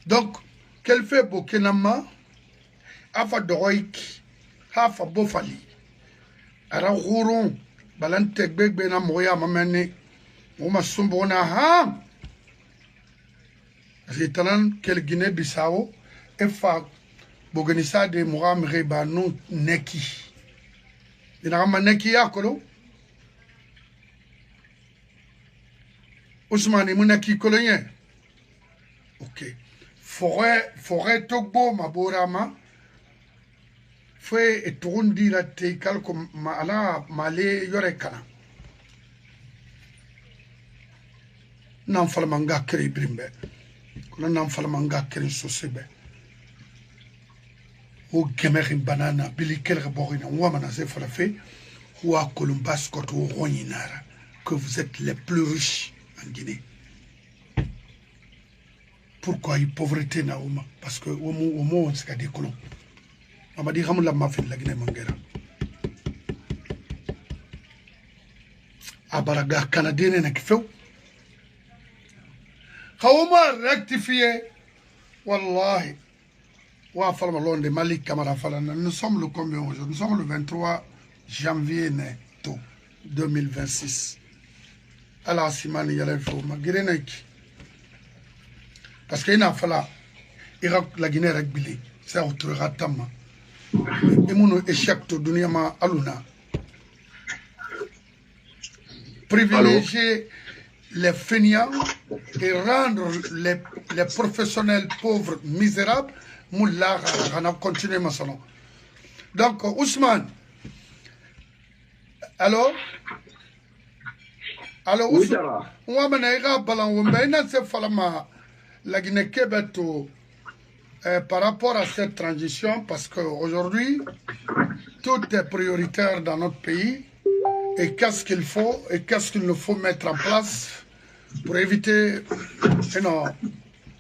Donc, qu'elle fait Bokenama, Afa Doroik, Hafa Bofali, Ara Rouron, balante gbegbe na moya mamene uma sumbona ha zitanan kel Guinée Bissau e fa boganisa de moram reba non neki ina ma neki yakolo Ousmane munaki kolonien OK forêt togbo maborama fue eturundi la te kalko ala male yore kana nan falmanga kere brimbe kono nan falmanga kere sosebe o gemerin banana bili kelre borina wamana se fala fe wa Columbus koto roninara que vous êtes les plus riches en Guinée. Pourquoi la pauvreté na uma? Parce que au moins on s'est des colons. On m'a dit que la mafia la Guinée Mangera. Abaraga canadien n'a fait. Kauma rectifié. Wallahi. Wa falma londe Malik Kamara falana. Nous sommes le combien aujourd'hui? Nous sommes le 23 janvier 2026. Alors Simani yala faut ma girenaki. parce qu'il n'a fallu la Guinée réglée ça autre ratama et mon échec to dunia ma aluna privilégier les feignants et rendre les professionnels pauvres misérables moula on a continué ma salon donc Ousmane alors Ousmane on va mener balan on va se falama la Guinée Kébeto par rapport à cette transition parce qu'aujourd'hui tout est prioritaire dans notre pays et qu'est-ce qu'il faut et qu'est-ce qu'il nous faut mettre en place pour éviter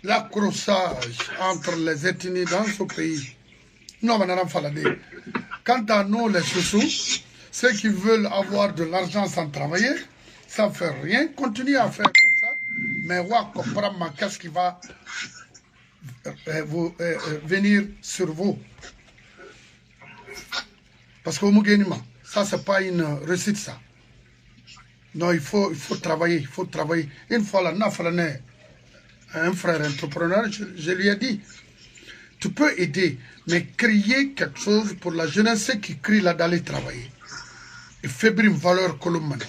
l'accrochage entre les ethnies dans ce pays. Non, quant à nous, les chouchous, ceux qui veulent avoir de l'argent sans travailler, ça ne fait rien, continuez à faire comme ça, mais on va comprendre qu'est-ce qui va venir sur vous. Parce que ça, ce n'est pas une réussite, ça. Non, il faut travailler, il faut travailler. Une fois, un frère entrepreneur, je lui ai dit, tu peux aider, mais créer quelque chose pour la jeunesse qui crie là d'aller travailler. Et faire une valeur que l'on mène.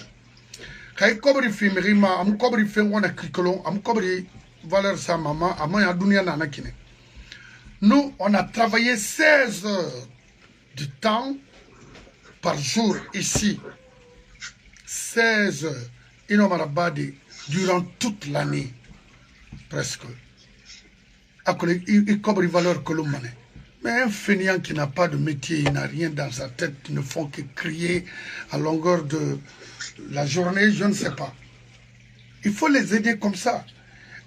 Quand il y a film, am kobri fait on a kikolon, am kobri valeur sa maman, à moi dunia nanakine. Nous, on a travaillé 16 heures de temps par jour ici. 16 heures, durant toute l'année, presque. Il cobre une valeur que l'on mène. Mais un fainéant qui n'a pas de métier, il n'a rien dans sa tête, ils ne font que crier à longueur de la journée, je ne sais pas. Il faut les aider comme ça.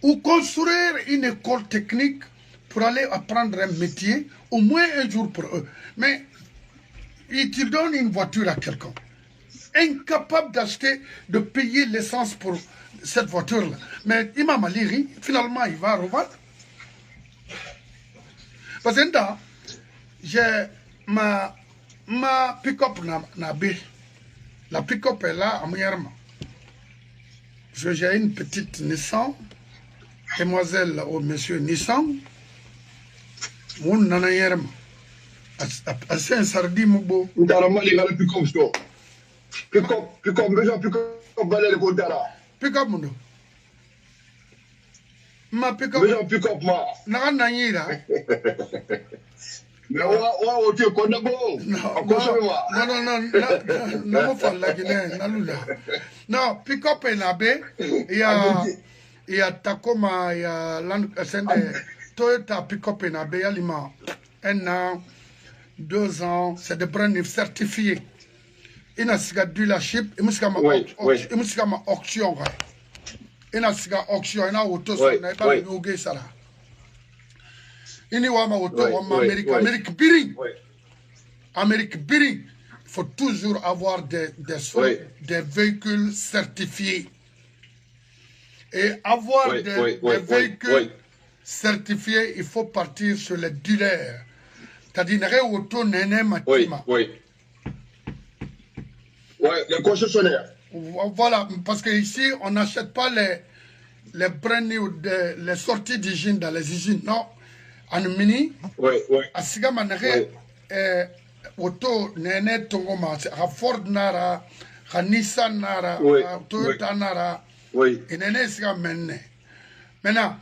Ou construire une école technique pour aller apprendre un métier, au moins un jour pour eux. Mais il te donne une voiture à quelqu'un. Incapable d'acheter, de payer l'essence pour cette voiture-là. Mais Imam Ali, finalement, il va revendre. Parce que j'ai ma pick-up na B. La pick-up est là à Mouillarma. J'ai une petite Nissan, demoiselle ou monsieur Nissan. Mon nana yerma. Assez un sardi moubo. Pick-up, besoin pick-up, balai le Kontara. Pick-up, mon. Ma pick-up. Besoin pick-up, ma. N'a rien à mais on te connaît bon. Non, pick-up est là-bas. Il y a Tacoma, il y a Toyota pick-up est là-bas. Il y a 1 an, 2 ans, c'est des brand certifiés. Il y a un dealership, il y a une auction. Il y a une auction, il y a une auto, il y a une auto. Il y a Amérique Biring. Amérique Biring. Il faut toujours avoir des véhicules certifiés. Et avoir des véhicules certifiés, il faut partir sur les dealers. C'est-à-dire, les concessionnaires. Voilà, parce qu'ici, on n'achète pas les brand new, les sorties d'usine dans les usines. Non. En mini, à Sigama Nere, auto Nene Tongoma, à Ford Nara, à Nissan Nara, à Toyota Nara, et Nene Sigamene. Maintenant,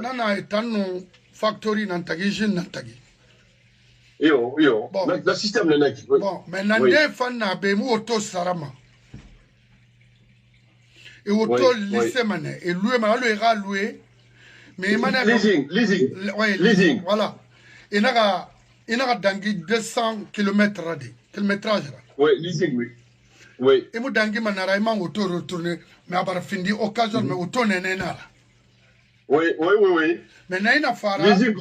Nana est un factory Nantagi, Jin Nantagi. Yo, le système de Naki. Bon, maintenant, des fans n'a pas auto Sarama. Et auto lycée Mané, et loué, il ira loué. Mais leasing. Voilà. Il y a dangi 200 kilométrage. Oui, leasing, oui. Et moi, dangi manara, il m'a auto retourné, mais à fini occasion, mais auto n'est là. Oui. Mais n'a une affaire. Leasing,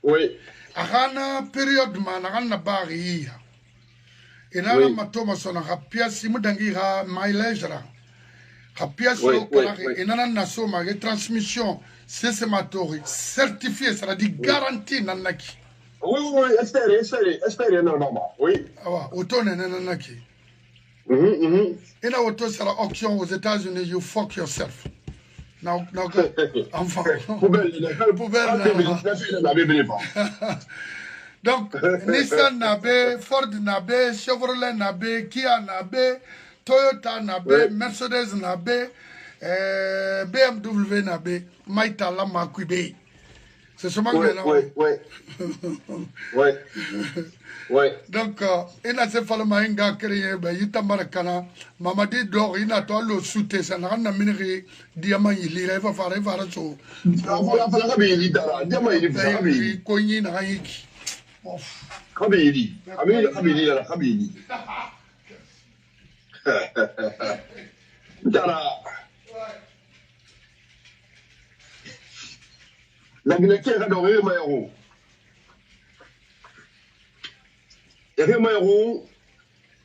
oui. À la période, man, à bari. Et là, ma Thomas, on a pièce, il m'a dangi ha mileage là. Ha pièce, et nana nasoma, et transmission. C'est ce matori certifié, ça veut dire garanti nanaki. Oui, espérez, normalement, oui. Ah, auto nanaki. Et là, auto, c'est l'auction aux États-Unis, you fuck yourself. Non, enfant. Poubelle. Donc, Nissan Nabe, Ford Nabe, Chevrolet Nabe, Kia Nabe, Toyota Nabe, Mercedes Nabe, BMW Nabe, Maïta Lama Kouibé. C'est ce manque là. Oui. Donc, il a fait fallu maïnga créer, il t'a marqué, Mamadi Dor, il a toi le soutien, ça n'a rien à minéré, diamant, il irait, va faire un saut. Voilà, diamant, il est cogné, n'a rien. Khabili. Dara. La Guinée-Qui-Est adorée, Maïro. Il y a Maïro,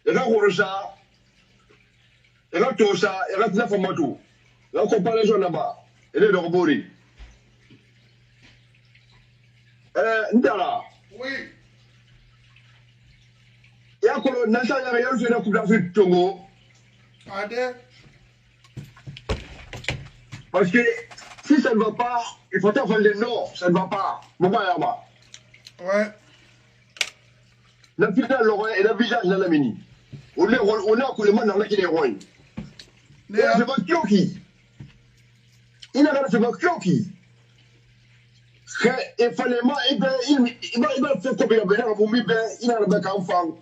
il y a Rosa, il y a Tosa, il y a Tnafomatou. La comparaison là-bas, elle est de Robori. Ndara. Oui. Il y a un Nasa, il y a une Coupe d'Afrique Togo. Parce que si ça ne va pas, il faut faire le nord, ça ne va pas. Ouais. La finale, et la visage dans la mini. On a que le monde dans la qui est roi. Il a fait Kyoki. Il a fait Kyoki. Il fallait il va faire comme il a il a fait enfant.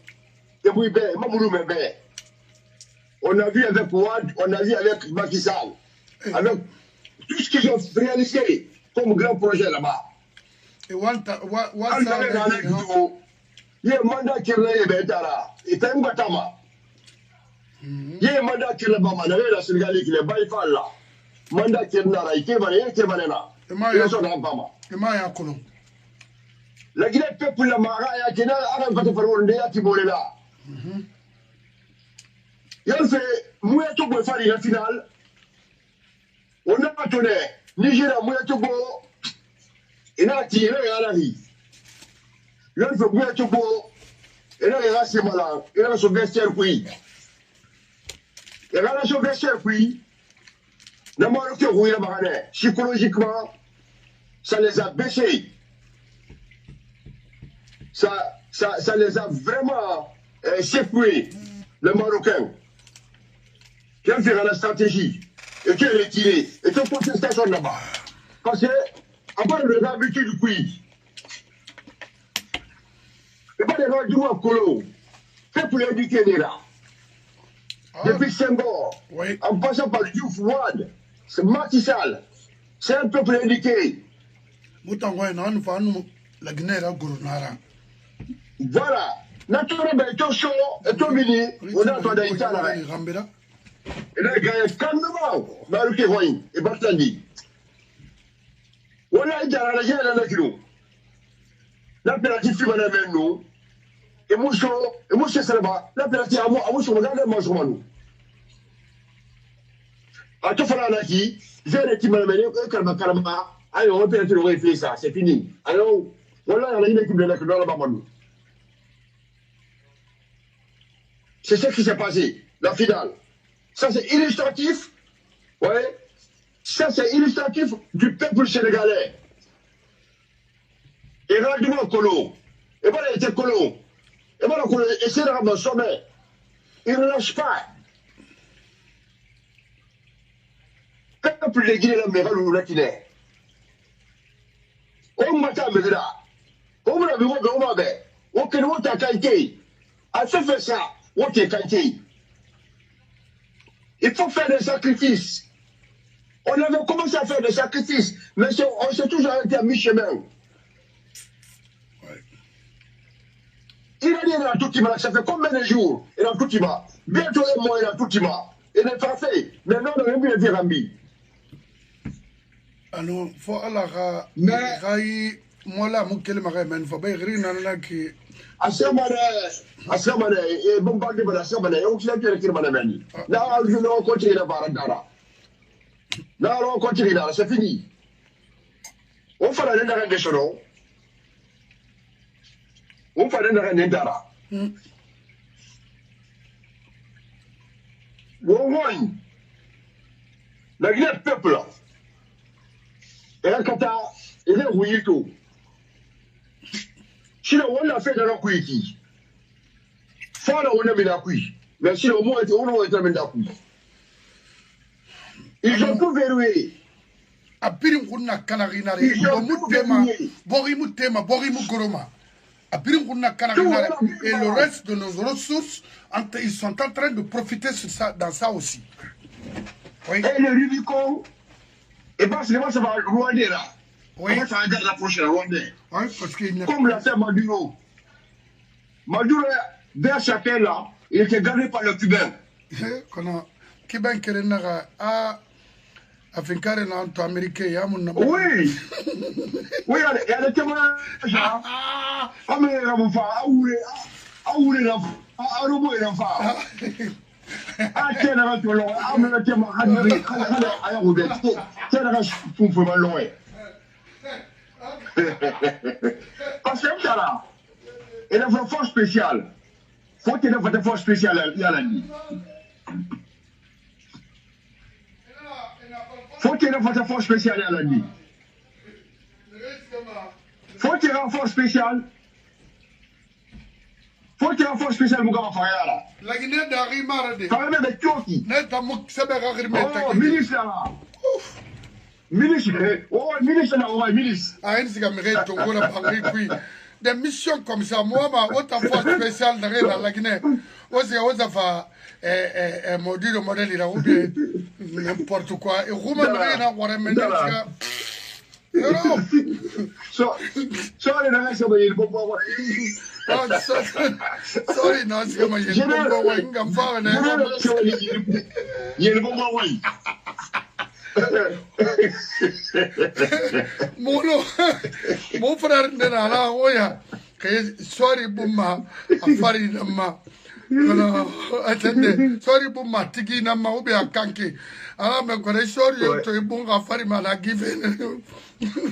On a vu avec Ouad, on a vu avec Macky Sall, avec tout ce qu'ils ont réalisé comme grand projet là-bas. Et il y a un mandat qui est là, il y a un mandat il y a un mandat qui est là-bas, il y a un Sénégalais qui est là-bas, il y a un mandat qui est là, il y a un mandat qui est là, il y a un la Guinée peuple la mara ya kena ara fata farwonde ya tibolela yal fait mouya to boy fari la finale on a pas tonné Nigeria mouya to bo ina tire ya la ri yal fait mouya to bo ina ya se mala ina so vestiaire puis ina so vestiaire puis na maro ke rouya bagane psychologiquement ça les a baissés. Ça les a vraiment secoués, les Marocains, qui ont fait la stratégie, et qui ont retiré, et qui ont posé une station là-bas. Parce que, à part le habitude du pays, et pas les gens du moins colo, fait pour l'éduquer les là. Depuis Senghor, en passant par Diouf Wade, c'est Macky Sall, c'est un peu pour l'éduquer. La Guinée est gournara. Voilà. Naturellement, il est chaud, il est mini, on a attendu il a gagné calmement, Maroc et Bartandi. On a été à la guerre dans la kilo. L'impératif fut madame nous, et Moucho Salaba, l'impératif à Moucho, regarde moi sur nous. À tout faire la qui, j'ai les petits malamenés, calma, allez, on peut être le ça, c'est fini. Alors, voilà, il y a une équipe de la dans la Bamandou. C'est ce qui s'est passé, la finale. Ça, c'est illustratif. Ouais. Ça, c'est illustratif du peuple sénégalais. Et rendez-moi Colo. Et voilà, il était Colo. Et voilà, Colo, et c'est là, mon sommet. Il ne lâche pas. Peuple de Guinée, la mère, ou la Guinée. On m'a dit, là. On m'a dit, on m'a dit, à se faire ça. Il faut faire des sacrifices. On avait commencé à faire des sacrifices, mais on s'est toujours arrêté à mi-chemin. Il a dit dans tout Tima, ça fait combien de jours il a tout Tima? Bientôt un mois il a tout Tima. Il n'est pas fait. Maintenant on a mis le Virambi. Alors, il faut aller moi là, mon quel marais, mais il faut bien rire qui. Asamane, et bombardé par Asamane, et on s'est fait le Kiramani. Là, je vais continuer la Barandara. Là, on continue là, c'est fini. On fera un arrêt de solo. On fera un arrêt d'Indara. La Guinée peuple, Et kata, il est rouillé tout. Si on a fait dans la couille, faut on a mis la couille. Mais si au moins on a mis la couille. Ils ont tout verrouillé. Apirim kunna kanaginare borimu tema borimu goroma apirim kunna kanaginare et le reste de nos ressources ils sont en train de profiter sur ça dans ça aussi. Oui. Et le Rubicon et parce que ça va Rwanda là. Oui. Ça va garder la prochaine Rwanda. Oui, parce que comme l'a fait Maduro. Maduro dès chacun là, il était gardé par le Cubain. Quand Cubain kerenaga a Africain en américain, il y a mon nom. Oui, oui, il y a des témoignages. Ah, mais il y a des enfants, ah, où les enfants, ah, où les enfants. Ah, tiens, là, tu vois, ah, mais le témoin, ah, où les enfants, tiens, là, tu peux me loin. Parce que là, il y a une force spéciale. Faut qu'il y ait une force spéciale, il y a la nuit. Faut qu'il y ait une force spéciale à la nuit. Faut qu'il y ait une force spéciale. Faut qu'il y ait une force spéciale pour qu'on fasse là. La Guinée d'Arimarade. Quand même avec Turquie. Oh, ministre là. Ministre. Oh, ministre là, ouais, ministre. Ah, il s'est amélioré, ton gros la pangue, des missions comme ça, moi, ma haute force spéciale dans la Guinée. Aussi, on a fait module, modèle, il a oublié n'importe quoi. Et Roumain, il a oublié maintenant. Sorry, non, c'est pas il faut pas. Sorry, non, c'est pas il faut pas. Il va faire un. Il faut pas, oui. Mon frère n'est pas là, oya. Sorry, Bouma, Afari Nama. Attendez, sorry, Bouma, Tiki Nama, ou bien Kanki. Alors, mais quand sorry, tu es bon, Afari m'a given.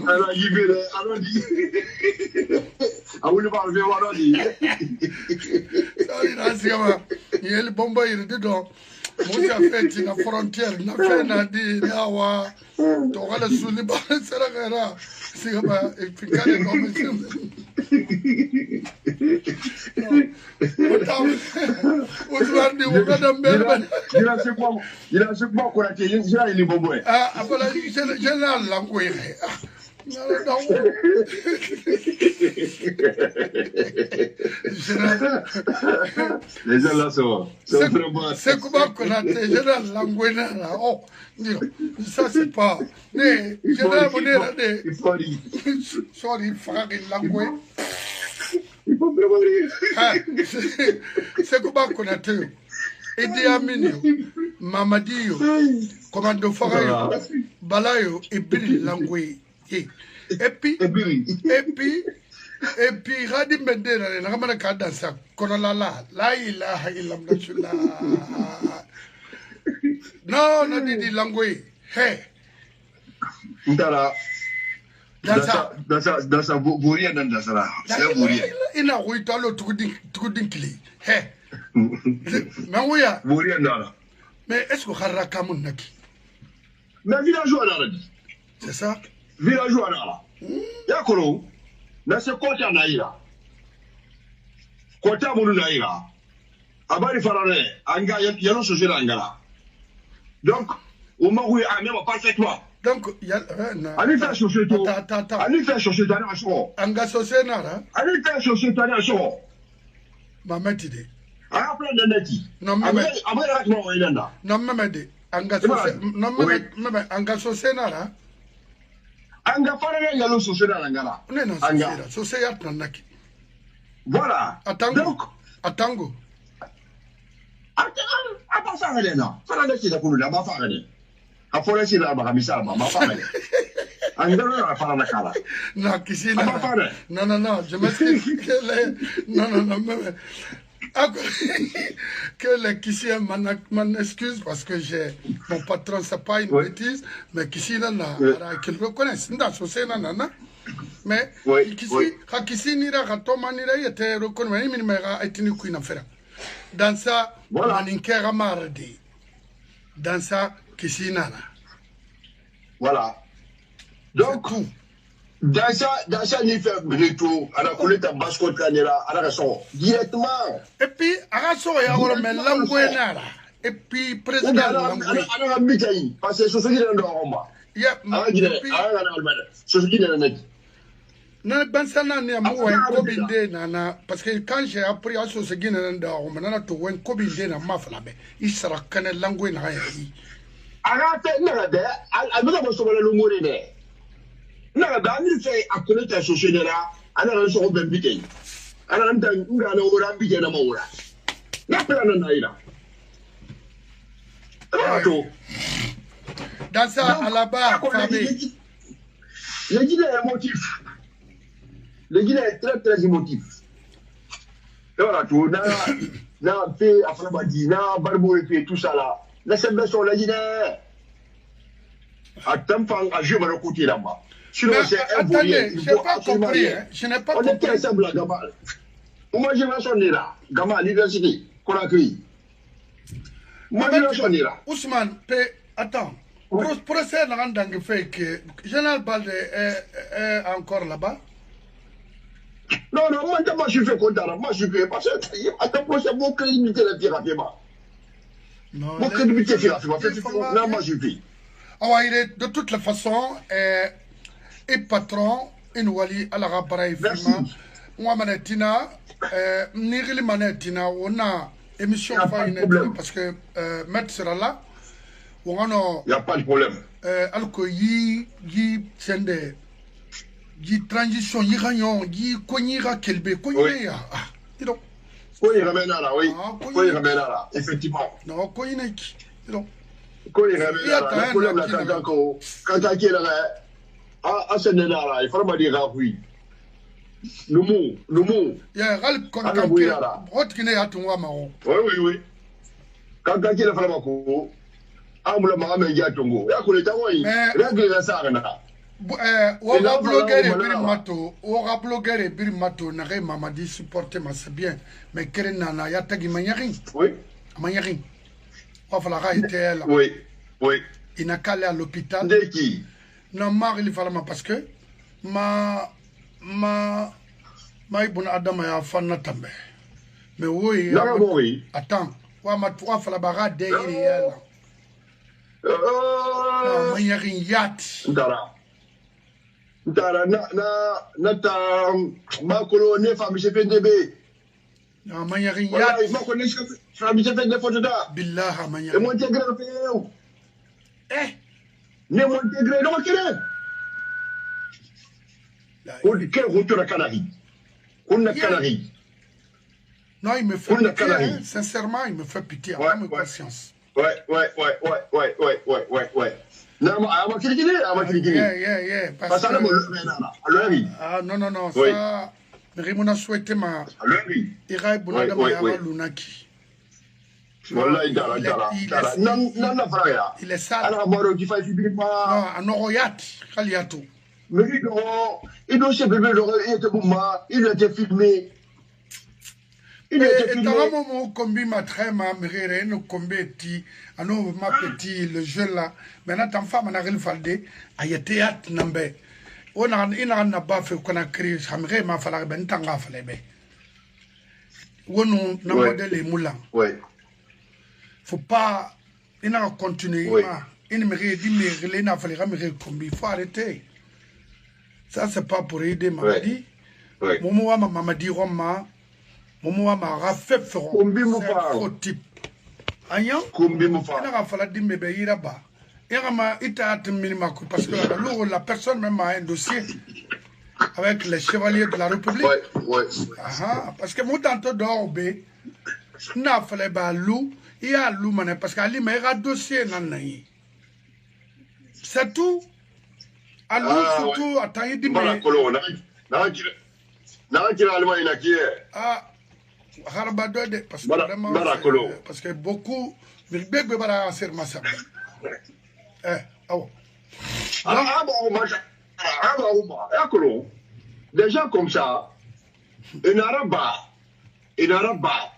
Alors, given, alors, I will not be one of these. Sorry, Nasia, il est le bomba, il est dedans. Moi, j'ai fait une frontière, n'a fait n'a dit, Nawa, tu vas le soulever, c'est la guerre. C'est comme un efficace comme il a ce quoi qu'on a dit, il a les bonbons. Ah, voilà, j'ai la langue. Les gens là sont vraiment. C'est comment qu'on a dit, j'ai la langue. Oh, ça c'est pas. Mais j'ai la monnaie. Sorry, frère, langue. Il faut vraiment rire. C'est comment qu'on a dit. Idi Amin, Mamadi, Commando Farayo, Balayo, et Billy Langwe. Et puis, Radi Mendera, Ramana Kadasa, Konalala, La ilaha illallah. Non, non, Didi Langwe. Hey. Ndara. Dans sa bourrière, dans sa là. C'est bourrière. Il a ouï tout le Trudin-Kili. Hey. Mais oui, mais est-ce que Harra Kamoun Naki? Mais villageois là, c'est ça? Villageois là. Yakoro, mais c'est quoi ta naïra? Quoi ta boulou naïra? Abari Farane, Anga, Yano Sosé Angala. Donc, au moment où il a même parfaitement. Donc, il y a. Allez faire chercher tout. Attends. Allez faire chercher ta nation. Anga Sosé Nara? Allez faire chercher ta nation. Maman Tide. Ah, plein de neti. Non, mais. Non, mais. Anga Sosé. Non, mais. Anga Sosé Nara? Anga Farane, Yano Sosé Angala. Non, Sosé Yatnaki. Voilà. Donc. Atango. Apa Farane, non. Farane, c'est la couleur, la Farane. A forêt là bas misal ma femme angala para la cara non Kissina non je m'excuse non que les Kissina m'en excuse parce que j'ai mon patron c'est pas une bêtise mais Kissina qu'il reconnaisse dans ce nana mais Kissina Ratomani était reconnu mais a été une queen affaire dans ça maninkera mardi dans ça Kissina. Voilà. Donc, dans ça, il fait retour, à la collecte à Basco Canera, à la raison, directement. Et puis, à la raison, il y a un langue. Et puis, président, alors, parce que ce qui est dans Roma. Il y a na bansana ne mo wen kobinde na parce que quand j'ai appris à ce qui n'est dans Roma na to wen kobinde na mafla be isra kana langue na ya yi arate na de albuga mo so wala lo ngore de na da ni fe akole ta so genera ana ran so ben bite ana ran ta ngana ora bite na mawura na plana na ira dans ça à la bas Fabi le Guinée est émotif. Le Guinée est très très émotif. Et voilà tout. Na fait Afrabadi, na Barbo et puis tout ça là. La célébration la Guinée. Attends, à jouer le côté là-bas. Sinon c'est attendez, je n'ai pas compris. Je n'ai pas compris. On était ensemble à Gamal. Moi je vais sonner là. Gamal, l'université, qu'on a accueilli. Moi je vais sonner là. Ousmane, attends. Procès n'a fait que Général Balde est encore là-bas. Non, moi je fais content. Moi je fais parce que attends, procès, mon crédibilité la tire rapidement. Mon crédibilité tire rapidement. Non, moi je fais. Ah, il est de toutes les façons et patron, et nous allons à la rapaille. Moi, Manetina, Nirili Manetina, on a émission parce que Maître sera là. Il n'y a pas de problème. Alors que yi sende yi transition yi gagnon yi konyira kelbe konyira ah dis-donc konyira menara oui konyira menara effectivement non konyina ki dis-donc konyira menara le problème là quand qui là ah c'est là il faut me dire oui le mot ya gal kon kan hot kine ya tunwa mawo oui quand qui là fala ko amula maame ya tongo ya kuleta woi règle ça kana Oga blogueur et bir mato na re mamadi supporter ma c'est bien mais kere nana ya tagi manyari oui manyari on va la était là oui il n'a qu'à aller à l'hôpital de qui non mari il fallait parce que ma ibn adam ya fanna tambe mais oui attends wa ma trois fala bara de il est là manyari yat Ndara na ta makolo ne fami se fende be na manyari ya wallahi makolo ne fami se fende foto da billah manyari e mon tegre fe yow ne mon tegre no kire ko di ke rotura kanari kunna kanari non il me fait pitié sincèrement il me fait pitié à ma conscience ouais non, parce que ah non ça Rimona souhaité ma ira bonada ma lunaki wallahi dara il est sale alors moro qui fait non anoroyat khaliatou mais il doit se bébé il était bouma il était filmé il était filmé mon combi ma très ma méré no combeti ano ma petit le jeune là maintenant ta femme na rel falde ayete at nambe ona ina na ba fe kona kri samre ma fala ben tanga fale be wono na modèle moulin faut pas ina continuer ina méré di méré na fale méré combi faut arrêter ça c'est pas pour aider Mamadi momo wa Mamadi Roma momo wa ma rafet feront c'est type Ayan, il a fallu dire mais il a pas. Il a été à minimum parce que la personne même a un dossier avec les chevaliers de la République. Parce que moi tantôt d'orbe, n'a fallu pas loup, il y a loup mané parce qu'Ali mais il a un dossier nanai. C'est tout. Alors surtout attends il dit mais. Parce que vraiment, parce que beaucoup, des gens comme ça, il n'aura pas, mais il n'a pas,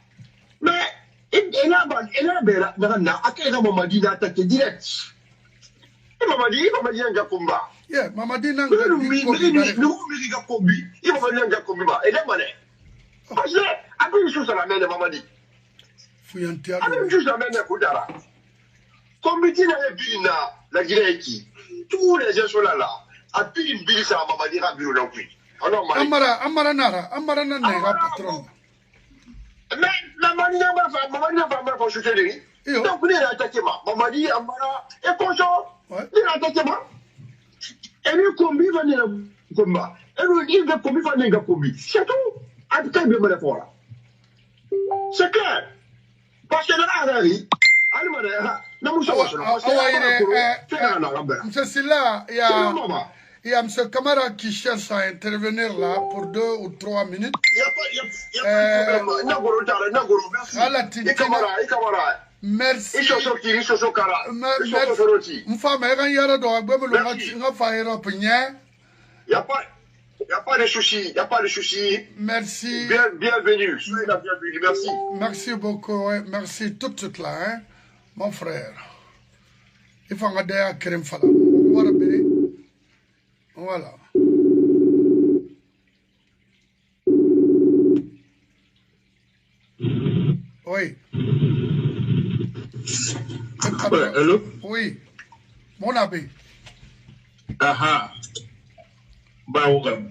Mamadi nga komba. Yeah, Mamadi nanga Nous ga kombi. Il Mamadi nga komba. Et là mané. Parce que après une chose à la main de Mamadi. Fuyantia. Après une chose à la main de Koudara. Kombi tina ya bina la Guinée qui. Tous les gens sont là. A pi une bille ça Mamadi rabiou non plus. Alors Amara nara ga patron. Mais Mamadi n'a pas fait chuter lui. Donc, il a attaqué moi. Mamadi, Amara, et consort. Il a attaqué moi. Et lui, combi va venir combat. Et lui, il va combi va venir combi. C'est tout. En tout cas, il va faire là. C'est clair. Parce que là, il y a M. Kamara qui cherche à intervenir là pour 2 ou 3 minutes. Il n'y a pas de problème. Merci. Il n'y a pas de souci. Merci. Bienvenue. Soyez la bienvenue. Merci. Merci beaucoup. Ouais. Merci tout de suite là, hein, mon frère. Il faut regarder à Kérim Fala. Voilà. Oui. Hello? Oui. Mon abbé. Aha. Baougam.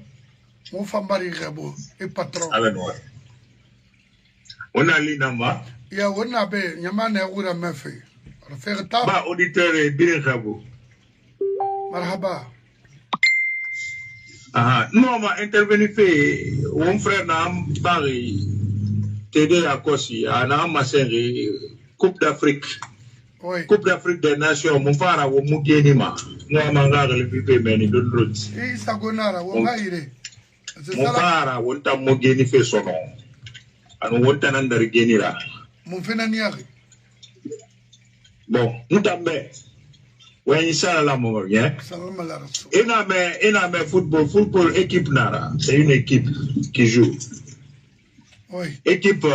Mon fambari Rebo. Et patron. Alenwa. On a l'inama. Il y a un abbé. Yamane Oura Mefe. Faire ta. Ba auditeur et bien Rebo. Marhaba. Aha. Non, ma intervenu fait. Mon frère n'a pas t'aider à Kossi. Ana Masseri. Coupe d'Afrique. Oui. Coupe d'Afrique des Nations, mon frère, au Moukénima. Moi, manga le pipé, mais il donne l'autre. Et Sagonara, on va y aller. Mon frère, on t'a mogéni fait son nom. On t'a n'andari génira. Mon fénaniari. Bon, nous t'avons. Ouais, il s'en a la mort, hein. Et n'a football, équipe nara. C'est une équipe qui joue. Oui. Équipe,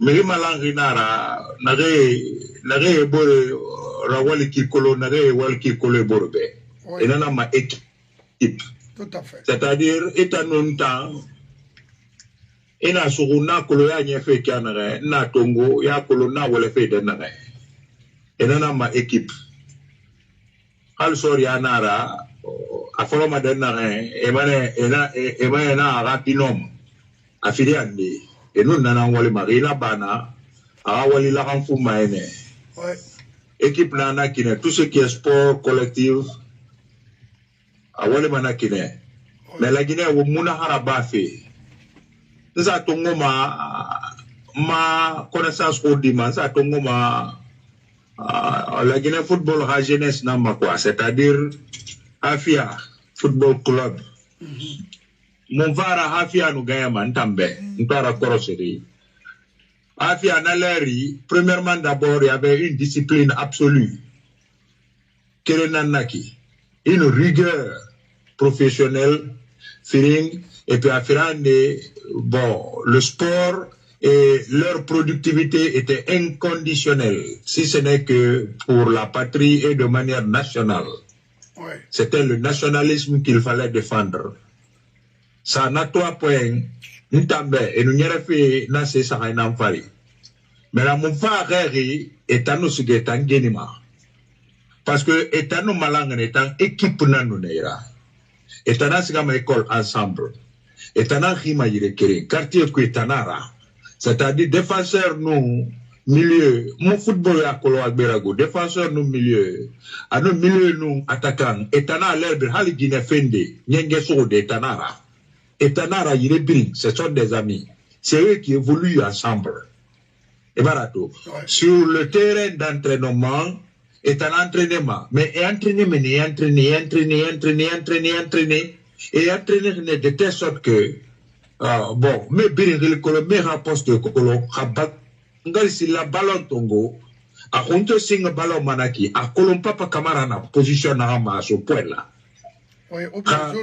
mais malangi nara, nare bore rawali kikolo, nare wal kikolo borbe. Et n'a ma équipe. Tout à fait. C'est-à-dire, étant longtemps, et n'a suruna kolo ya nyefe kanare, na tongo, ya kolo na wale fe denare. Et n'a ma équipe. Al sori anara, a forma denare, emane na rapinom, a fili andi. Et nous, n'avons pas maré la bana, à Wali la renfou maene. Équipe nana qui n'est tout ce qui est sport collectif, à Wali manakine. Mais la Guinée, au Mouna Harabafe, nous avons ma connaissance au dimanche, ça tombe la Guinée football à jeunesse n'a quoi, c'est-à-dire Afia Football Club. Mon vara Afia nous gagne mantambe, nous para coroseri. Afia Naleri, premièrement d'abord, il y avait une discipline absolue. Kerenanaki, une rigueur professionnelle, feeling, et puis à bon, le sport et leur productivité était inconditionnelle, si ce n'est que pour la patrie et de manière nationale. Ouais. C'était le nationalisme qu'il fallait défendre. Ça n'a trois points, nous tambe, et nous n'y avons fait, n'a c'est ça, n'a pas fait. Mais la moufa reri est à nous sugetan genima. Parce que étant nous malangan étant équipe na nous neira. Étant na sigama école ensemble. Étant na rima yire kere. Quartier ku étanara. C'est-à-dire défenseur nous milieu. Mon football à kolo alberago. Défenseur nous milieu. À nous milieu nous attaquant. Étant na l'air de hali guine fende. Nyenge so de étanara. Étanara yire bring. Ce sont des amis. C'est eux qui évoluent ensemble. Et barato. Ouais. Sur le terrain d'entraînement, est un entraînement. Mais entraîner de telle sorte que, bon, mais bien, mais rapporte de Kokolo, si la ballon tongo, a honte sing ballon manaki, a colon papa camarana, position à ma au point là. Oui,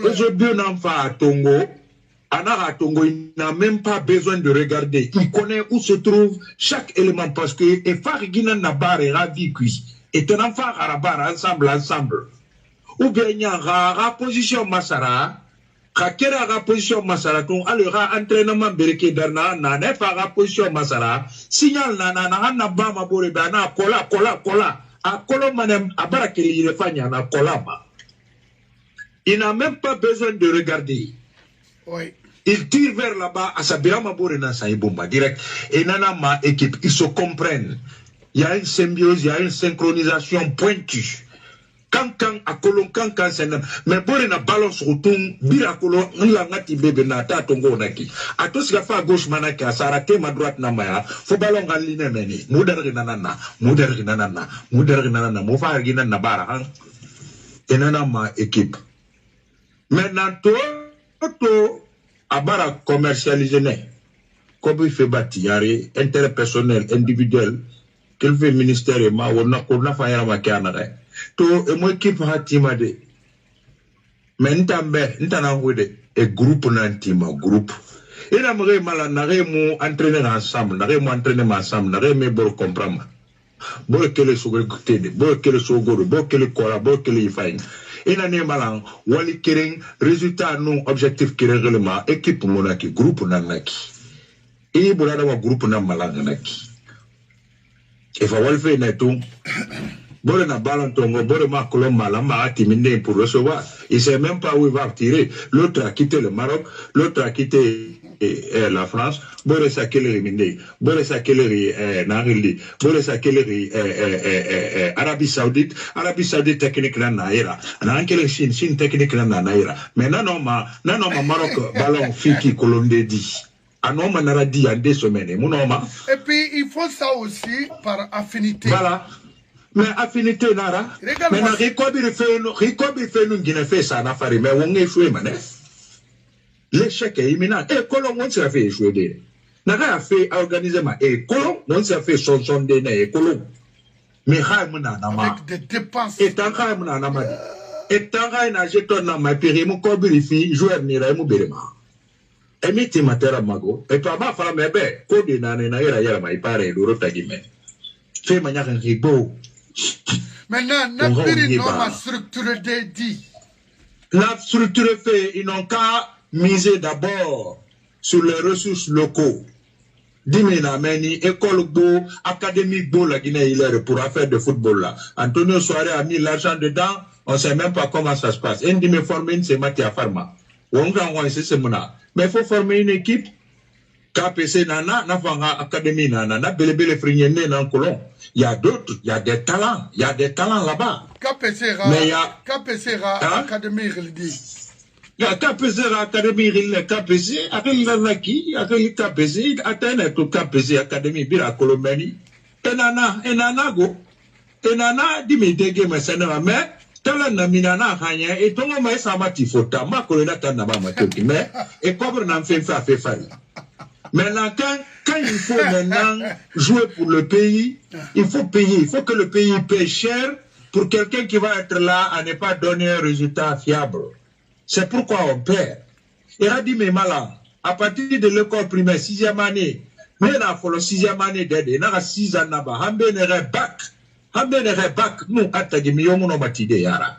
aujourd'hui, on fa tongo, Anara Tongo, il n'a même pas besoin de regarder. Il connaît où se trouve chaque élément parce que Farigina Nabar et Ravi Kui et un enfant Arabar ensemble. Ou bien il y a une position Massara, Kakera position Massara, donc alors entraînement Bereke Darna, n'a pas position Massara, signal Nana, Bama Borebana, Kola, à Kolomanem, à Barakeli, il est à Kolama. Il n'a même pas besoin de regarder. Oui. Il tire vers là-bas à Sabirama Borena Saïbomba direct. Et Nanama équipe, ils se comprennent. Il y a une symbiose, il y a une synchronisation pointue. Quand à Colon, quand c'est mais Borena balance retourne, Birakolo, Nlangati bébé Nata Tongo Naki. À tout ce qu'il a fait à gauche Manaki, à Sarate, ma droite Namaya, faut ballon Galine Meni, Mouder Nanana, Moufa Gina Nabara, et Nanama équipe. Maintenant, tout, Abara commercialisé, comme il fait bâtir, interpersonnel, individuel, qu'il fait ministère et ma, on a fait un macanare. Tout, et moi qui m'a timade. Mais n'tana et groupe n'antima, groupe. Et n'aimerait mal, n'aurait mou entraîner ensemble, n'aurait mou entraîner ensemble, n'aurait mais bon comprendre. Bon que les sous-écoutés, bon que les sous-gourou, bon que les kola, bon que les failles. Et l'année malang, wali kering, résultat non objectif kering équipe monaki, groupe nanaki. Et boulada wa groupe nan malanganaki. Et fa walfe netou, bole na ballon tongo, bole ma kolom malamba atimine pour recevoir. Il sait même pas où il va tirer. L'autre a quitté le Maroc, l'autre a quitté la France, bole sa keleri minde, bole sa keleri Narili, bole sa keleri Arabie Saoudite technique na naira, na keleri Chine technique na naira. Mais non ma Maroc ballon fiki kolonde di. Anoma nara di en 2 semaines, mon homme. Et puis il faut ça aussi par affinité. Voilà. Mais affinité nara. Mais na rikobi fait nous guiné fait ça na fari mais on est joué mané. L'échec est imminent. Et colon on s'est fait jouer des. N'a fait organiser ma et colon on s'est fait son des et colon. Mais raimuna na ma. Avec des dépenses. Et tant raimuna na ma. Et tant raina jeton na ma piri mo kobi fi joueur ni raimu berema. Et miti matera mago. Et toi ma fala mebe kodi na na yara ma ipare duro tagime. Fait manière un ribo. Maintenant, n'importe comment structurer des dits. La structure fait, ils n'ont qu'à miser d'abord sur les ressources locaux. Dimena meni, école beau, académique beau, la Guinée, il est pour affaire de football là. Antonio Soare a mis l'argent dedans, on ne sait même pas comment ça se passe. Un de mes formés, c'est Mathia Pharma. Mais il faut former une équipe. KPC nana, nafanga académie nana, belebele frignene nan colon. Il y a d'autres, il y a des talents là-bas. KPC académie il dit. Il y a KPC académie il KPC, akeli nanaki, akeli KPC, atene to KPC académie bira kolomeni. Enana go. Enana dimi dege mesena mais tala na minana hanya et tongo mai samati fota ma kolona tanaba matoki mais et cobre nan fait fari. Maintenant, quand il faut maintenant jouer pour le pays, il faut payer. Il faut que le pays paye cher pour quelqu'un qui va être là à ne pas donner un résultat fiable. C'est pourquoi on perd. Il a dit, mais malin, à partir de l'école primaire, 6e année, mais là, il faut le 6e année d'aide. Il y a 6 ans là-bas. Hambenere bac. Nous, yara.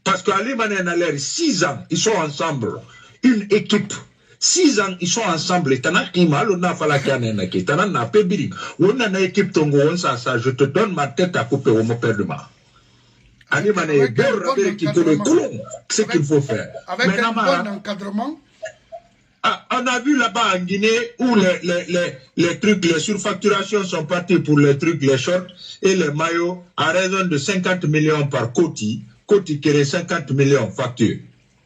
Parce qu'à l'Imanen a l'air 6 ans, ils sont ensemble. Une équipe. 6 ans, ils sont ensemble. Je te donne ma tête à couper au perdement. C'est ce qu'il faut faire. Avec un bon encadrement. On a vu là-bas en Guinée où les surfacturations sont parties pour les trucs, les shorts et les maillots à raison de 50 millions par Koti. Koti qui est 50 millions facture.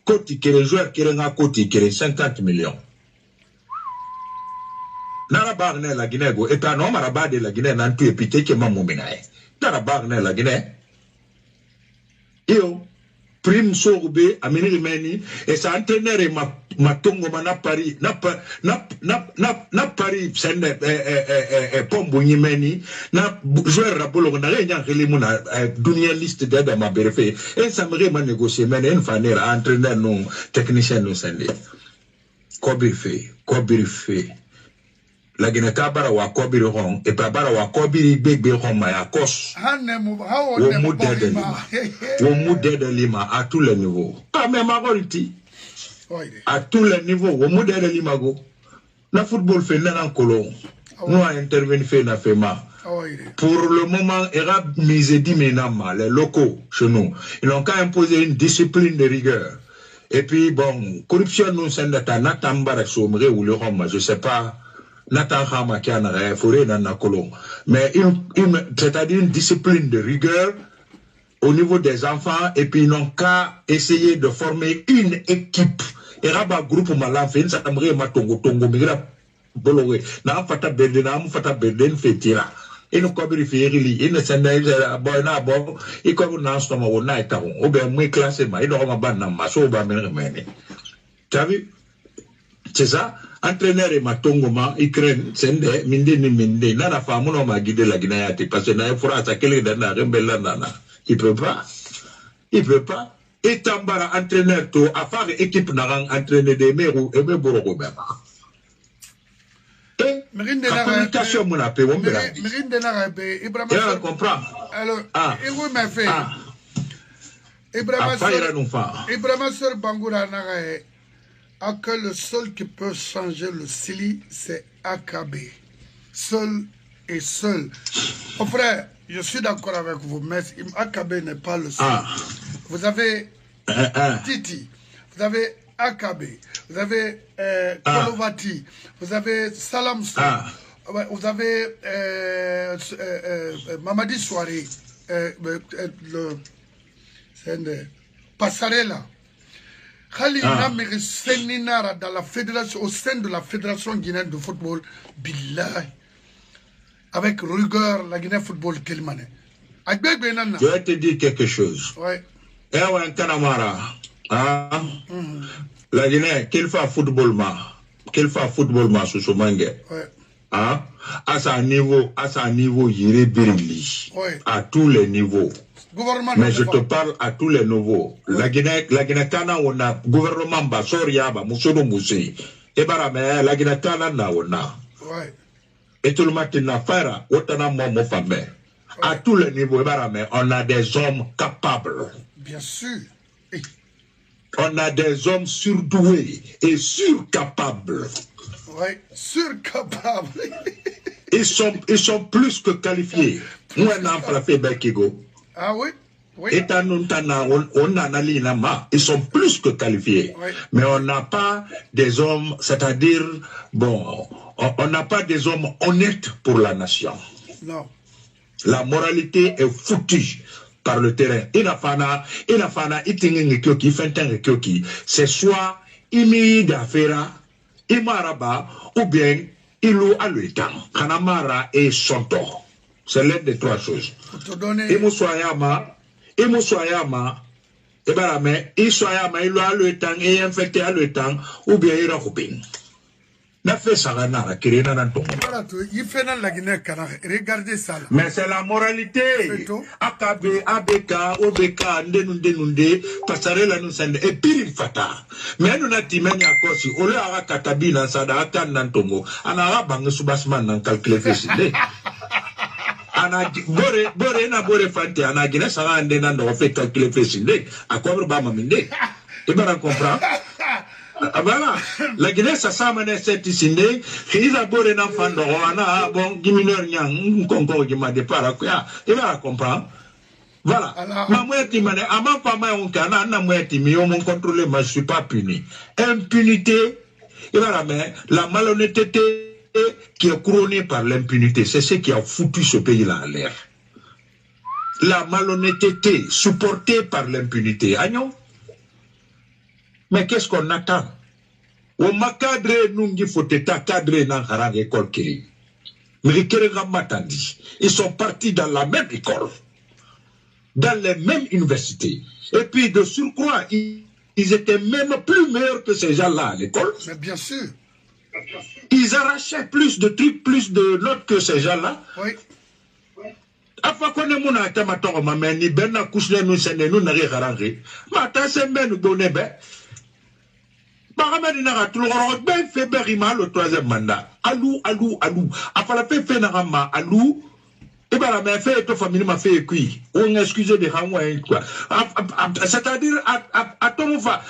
Koti qui est joueur qui est Koti qui est 50 millions. Narabarne la Guinée go et un homme arabe de la Guinée n'a tout épité qui m'a mouminaé. Narabarne la Guinée. Prime Sorbe, Amini Meni, et ça entraîneur et ma tongo na Paris, na Paris, c'est Pombouni Meni, na joueur Rabolo, na rien relimuna, dunia liste d'aide ma berfé, et ça me réma négocier, mais une fanère, entraîneur non, technicien non sendé. Kobiri fait. La Guinée-Ka bara wa kobiri hong, et pa bara wa kobiri big hong ma ya kos. Au modèle de Lima, à tous les niveaux. Pas même à Goriti. À tous les niveaux, au modèle de Lima go. Le football fait n'en colon. Nous a intervenu fait na FEMA. Pour le moment, il a misé 10 ménames, les locaux chez nous. Ils n'ont qu'à imposer une discipline de rigueur. Et puis, bon, corruption nous c'est Nathan Barak-Somre ou le Rome, je sais pas. Nathan Hama qui en a foré dans la colonne. Mais c'est-à-dire une discipline de rigueur au niveau des enfants et puis ils n'ont qu'à essayer de former une équipe. Et rabat groupe malanfin, ça t'aimerait ma tongo migra boloré. Na fata berde, na fata berde, fetira. Et nous comme il fait rili, il ne s'en est bon, et comme on a un stomac au night, ou bien moins classé, mais il n'aura pas ban ma so ba mener. Tu as vu? C'est ça? Entraîneur et ma tongoma, Ukraine, c'est minde, nana femme, on m'a guidé la Guinée, parce que n'a pas à quelle dana, nana. Il peut pas. Et Tambara, entraîneur, tout, à faire équipe n'a entraîné des mères et mes bourreaux, même. La communication, mon appel, on me l'a dit. Je comprends. Alors, et vous m'avez fait. Ibrahima Sor Bangoura Narae. Que le seul qui peut changer le Sili, c'est AKB. Seul et seul. Mon frère, je suis d'accord avec vous, mais AKB n'est pas le seul. Vous avez Titi, vous avez AKB, vous avez Kolovati, vous avez Salamso, vous avez Mamadi Souari, Passarella. Khalina Senninara dans la fédération, au sein de la fédération guinéenne de football, billahi, avec rigueur, la Guinée football Kelmane. Je vais te dire quelque chose. Ouais. Ewan Kanamara, la Guinée, qu'il fait football ma sous ce mangue. À son niveau, il est brilli. À tous les niveaux. Mais je te parle à tous les niveaux. La Guinée, Kana, on a gouvernement Basoria, Moussono Moussi. Et Barame, la Guinée, Kana, on a. Et tout le matin, on a fait, on a mon famille. À tous les niveaux, Barame, on a des hommes capables. Bien sûr. On a des hommes surdoués et surcapables. Oui, surcapables. Ils sont plus que qualifiés. Nous, on a fait Bekigo. Ah oui? Oui. Et on a l'inama, ils sont plus que qualifiés. Oui. Mais on n'a pas des hommes, c'est-à-dire, bon, on n'a pas des hommes honnêtes pour la nation. Non. La moralité est foutue par le terrain. C'est soit Imi Dafera, Imaraba, ou bien Ilou Aluitan, Kanamara et Sonto. C'est l'une des trois choses. Imusoyama, Ebarame, Isoyama, Ilou Aluitan, et infecté Aluitan, ou bien Irakopin. Regardez ça là. Mais c'est la moralité. AKB, ABK, OBK, Ndenunde, Passarella nous sende. Et pire fata. Mais nous n'avons pas dit que si on a katabi dans sa data nantongo, on a bang subasman dans calcul facile. Ana bore na bore fante ana gina sanga ande nan do fait calcul facile. À quoi ba maminde? Tu vas comprendre? Voilà, la Guinée, ça s'amène cette ici, ils a beau les enfants de bon, diminuer n'y concours qui m'a départ, il va comprendre. Voilà, ma moitié, à ma femme, on canne, na moitié, mais on contrôle, mais je suis pas puni. Impunité, et voilà, mais la malhonnêteté qui est couronnée par l'impunité, c'est ce qui a foutu ce pays-là en l'air. La malhonnêteté supportée par l'impunité, agnon. Mais qu'est-ce qu'on attend? On m'a cadré, nous, il faut être cadré dans la école qui mais ils sont partis dans la même école. dans les mêmes universités. Et puis, de surcroît, ils étaient même plus meilleurs que ces gens-là à l'école. Mais bien sûr. Ils arrachaient plus de trucs, plus de notes que ces gens-là. Oui. Afa kone muna atama toko mameni benna kusne nu sene nu nari garangi. Mata sembe nu donebe. Baramedi na ratulu ben fait berima le 3e mandat. Alou. Afala fait narama alou. Et bien, la fait to famille m'a fait cuit. On excuse de ramouin quoi. C'est-à-dire à ton fa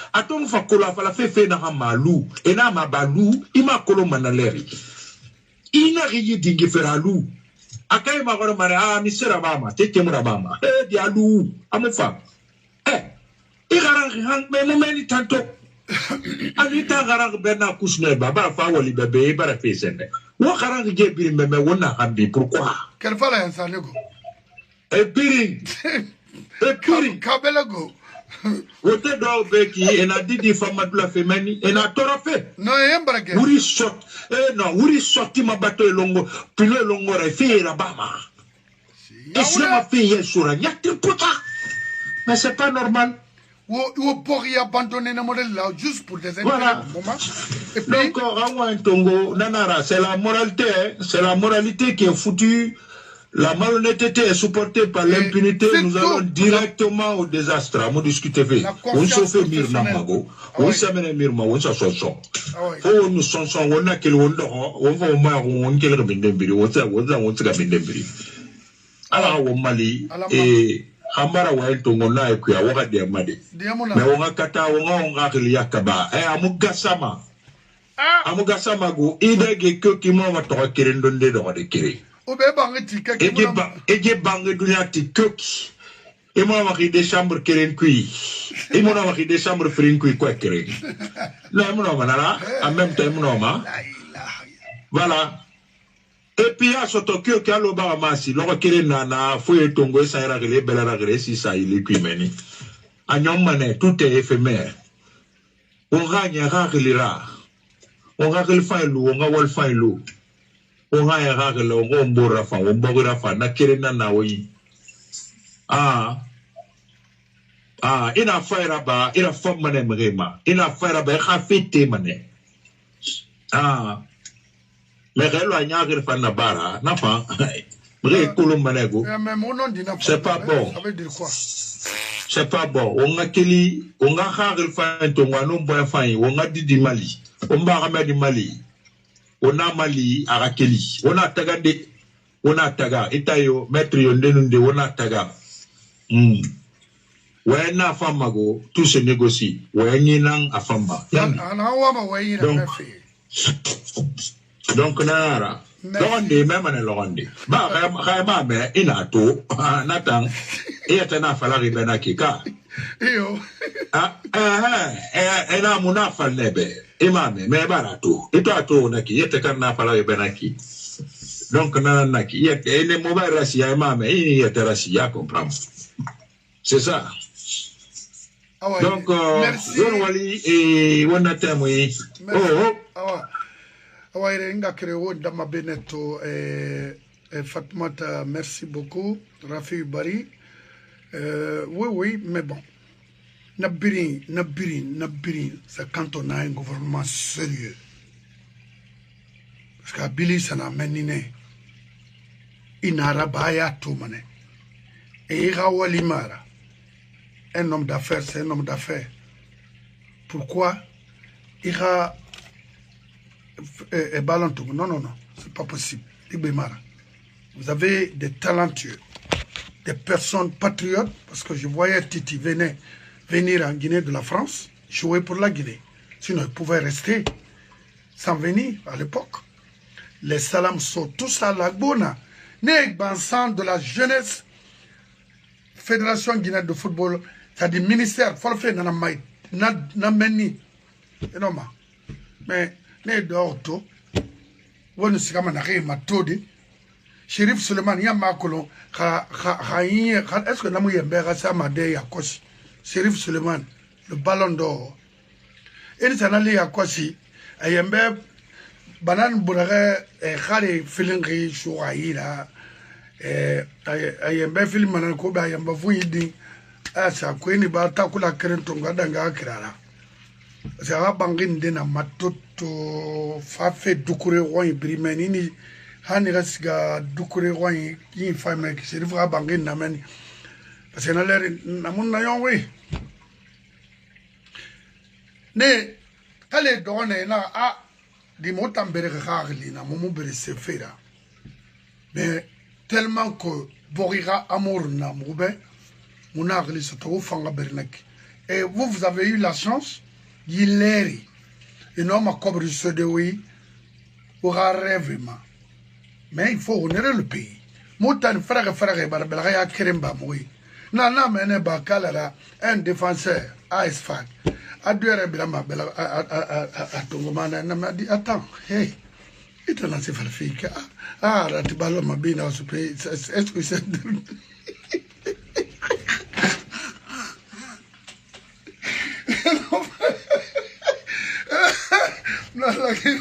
kola fala fait narama alou. Et na ma balou, il m'a kolo manaleri. Il n'a rien dit faire alou. Akai ma gora mara misera mama, tete mura mama. Di alou, amufa. I garangi hang me momeni tanto. Anita garang bena kusne baba fa wali bebe bara fesende. Wo garang je biri me wona hambi pourquoi? Quel fallait un sanego? E biri. Kabelago. Wote do beki ena didi fama dula femeni ena torafe. No embrage. Wuri sorti ma bato longo pilo longo re fera bama. Isla ma fille sura nyati puta. Mais c'est pas normal. Vous pourriez abandonner le modèle là juste pour des intérêts. Voilà. Et puis, donc, c'est la moralité qui est foutue. La malhonnêteté est supportée par l'impunité. Nous allons directement au désastre. On discute. On se fait mirnamago. On s'amène mirma. On s'assoit. On nous sommes on a quel on va au mar on quel remindembiri. On s'est remindembiri. Alors au Mali et Ambara wa ntongo na ekuya waka de made me wonga kata wonga yakaba amugasama go idege ko kimo ma to kirendonde do de kire o be bangi tika eje bangi dunya tikoki e mo ma de chambre kiren kui e mo na ma de chambre frin kui quoi kire la mo na manala en même temps mo na voilà. Et puis, à ce Tokyo, qui a le baramasi, l'on qui est nana, fouille tongo, ça ira régler, belle régler, si ça il est cuimeni. À Nyomane, tout est éphémère. On gagne rare les rares. On règle fin l'eau, on va fin l'eau. On gagne rare l'eau, on bourra fin, on bourra fin, na kiri nana, oui. Il a fait là-bas, il a fait mané mrema. Il a fait là-bas, il a fait mané. Mais elle fan na bara, n'a pas. C'est pas bon. Ça veut dire quoi? C'est pas bon. On a keli, on a harel fan ton wanon boy fan, on a dit Mali. On va ramener du Mali. On a Mali à Rakeli. On a tagade, on a taga. Itayo, maître yondenunde, on a taga. Ouais, na famago, tout se négocie. Ouais, n'inang a famba. Donc, nara. Loronde, même en Loronde. Bah, mais il a tout. Nathan. Et il a fallu benakika. Elle a mon affaire nebe. Et mame, mais barato. Et toi, tout, naki. Il était n'a fallu benaki. Donc, naki. Il est mauvais rassia, et mame. Il était rassia, comprends. C'est ça. Donc, Wali et Wanatamui. Awaire nga kreo dama beneto Fatmata, merci beaucoup. Rafi Bari. Oui, mais bon. Nabirin, c'est quand on a un gouvernement sérieux. Parce qu'Abili, ça n'a mené. Il n'a rabaya tout mané. Et Irawalimara, un homme d'affaires, c'est un homme d'affaires. Pourquoi Ira Balantou? Non, c'est pas possible. Vous avez des talentueux, des personnes patriotes, parce que je voyais Titi venir en Guinée de la France, jouer pour la Guinée. Sinon, il pouvait rester sans venir à l'époque. Les salams sont tous à la Bona. Nek Bansan de la jeunesse, Fédération guinéenne de football, c'est-à-dire ministère, faut le faire dans la maille, n'a meni. Mais, ne d'orto, on se kama na ma todi. Shérif Suleiman Yamakolo, est-ce que Namou Yembera Samade Yakosi? Shérif Suleiman, le ballon d'or. Et il s'en allait à Kwasi, à Yembe, Banan Bourare, et Khali Filingri, Chouaïla, ayembe film mana ko ba yamba fu yidi asa ko ni ba ta kula krento ngada nga kirara sa bangin de na matoto fa fe dukure won ibrimeni ni hani gasiga dukure won yi fa me ki seri fa bangin na mani parce que na ler na mun na yon we ne tale done na a di motambere khagli na mumu bere sefera mais tellement que borira amour na moube munagli soto fanga bernak et vous avez eu la chance d'y et non ma cobre se de oui aura rêvement mais il faut honorer le pays mutan frère barbara ya keremba moui na mene ba kalara un défenseur ASFAC aduere bilama bela atongomana na madi attends hey ita na sifa fika ratibalo mabina usupe est-ce que c'est no lakini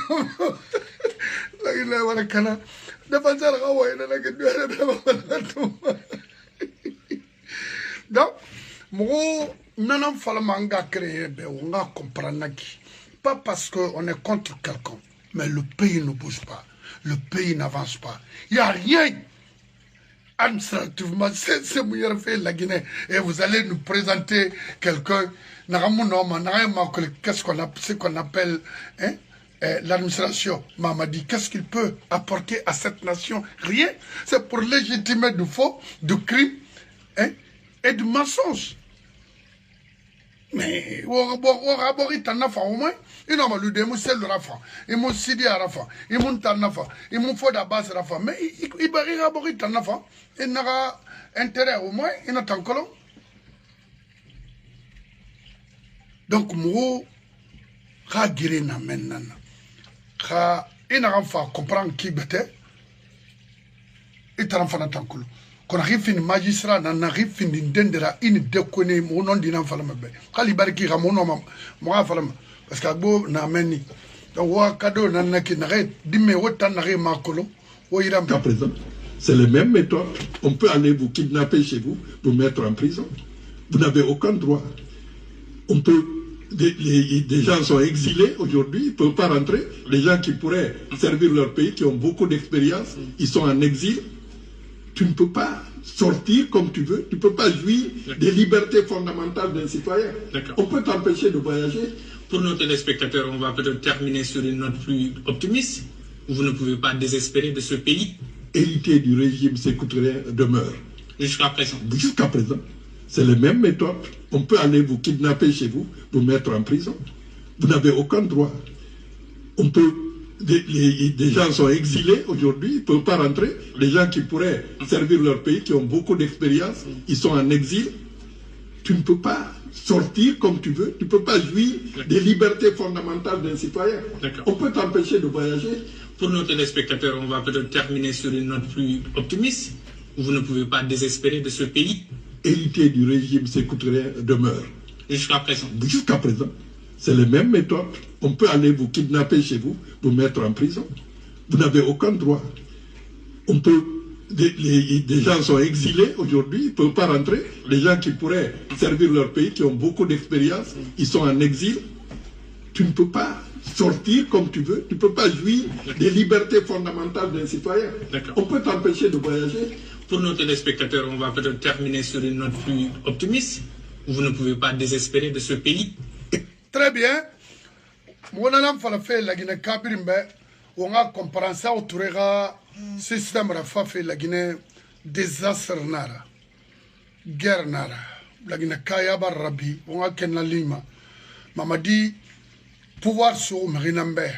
wala kana defenseur gawa ina na kedua donc mo nanam fala manga créer be on va comprendre qui pas parce que on est contre quelqu'un mais le pays ne bouge pas, le pays n'avance pas. Il n'y a rien administrativement, c'est ce fait la Guinée. Et vous allez nous présenter quelqu'un, qu'est-ce qu'on appelle l'administration. Mamadi, qu'est-ce qu'il peut apporter à cette nation? Rien. C'est pour légitimer du faux, du crime et du mensonge. Mais au moins, il n'a pas lu de Moussel Rafa, il m'a Sidi Rafa, il m'a Tanafa, il m'a fait d'Abbas Rafa, mais il va rabori Tanafa, il n'a intérêt au moins, il n'a pas colon. Donc, moi, je vais maintenant. Il n'a pas comprendre qui était, il n'a pas compris. Quand on arrive à magistrat, on arrive à dendera in déconner mon nom d'ina falama be. Kali barki ga mon nom moi falama parce que agbo na meni. Donc wa cadeau na naki na dimme wotan na makolo wo iram à présent. C'est les mêmes méthodes. On peut aller vous kidnapper chez vous, vous mettre en prison. Vous n'avez aucun droit. On peut des gens sont exilés aujourd'hui, ils ne peuvent pas rentrer. Les gens qui pourraient servir leur pays, qui ont beaucoup d'expérience, ils sont en exil. Tu ne peux pas sortir comme tu veux, tu ne peux pas jouir des libertés fondamentales d'un citoyen. On peut t'empêcher de voyager. Pour nos téléspectateurs, on va peut-être terminer sur une note plus optimiste. Vous ne pouvez pas désespérer de ce pays. Héritier du régime sécouterien demeure. Jusqu'à présent. Jusqu'à présent. C'est les mêmes méthodes. On peut aller vous kidnapper chez vous, vous mettre en prison. Vous n'avez aucun droit. On peut... Des gens sont exilés aujourd'hui, ils ne peuvent pas rentrer. Les gens qui pourraient servir leur pays, qui ont beaucoup d'expérience, ils sont en exil. Tu ne peux pas sortir comme tu veux, tu ne peux pas jouir des libertés fondamentales d'un citoyen. On peut t'empêcher de voyager. Pour nos téléspectateurs, on va peut-être terminer sur une note plus optimiste. Vous ne pouvez pas désespérer de ce pays. Héritier du régime sécouterien demeure. Jusqu'à présent. Jusqu'à présent. C'est les mêmes méthodes. On peut aller vous kidnapper chez vous, vous mettre en prison. Vous n'avez aucun droit. On peut... Des gens sont exilés aujourd'hui, ils ne peuvent pas rentrer. Les gens qui pourraient servir leur pays, qui ont beaucoup d'expérience, ils sont en exil. Tu ne peux pas sortir comme tu veux, tu ne peux pas jouir des libertés fondamentales d'un citoyen. On peut t'empêcher de voyager. Pour nos téléspectateurs, on va peut-être terminer sur une note plus optimiste. Vous ne pouvez pas désespérer de ce pays. Très bien. Mon alam fala fait la Guinée Kabirimbe, on a compris ça autour du système Rafa fait la Guinée désastre nara, guerre nara, la Guinée Kaya Barabi, on a Kenna Lima, Mamadi pouvoir sur Marinambe,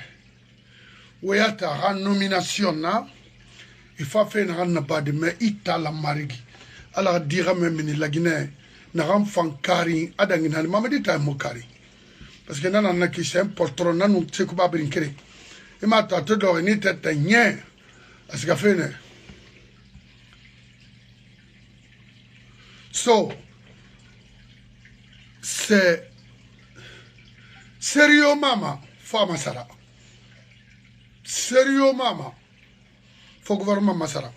Ouéata a nomination na, il faut faire un bad mais ita la marigi, alors dira même la Guinée, n'a pas fankari, adangina, Mamadi ta mokari. Parce que nan na ki c'est un portron nan nous c'est quoi brinquer et ma tante do ni tête rien parce que fait so c'est sérieux mama fama sara sérieux mama faut gouvernement masara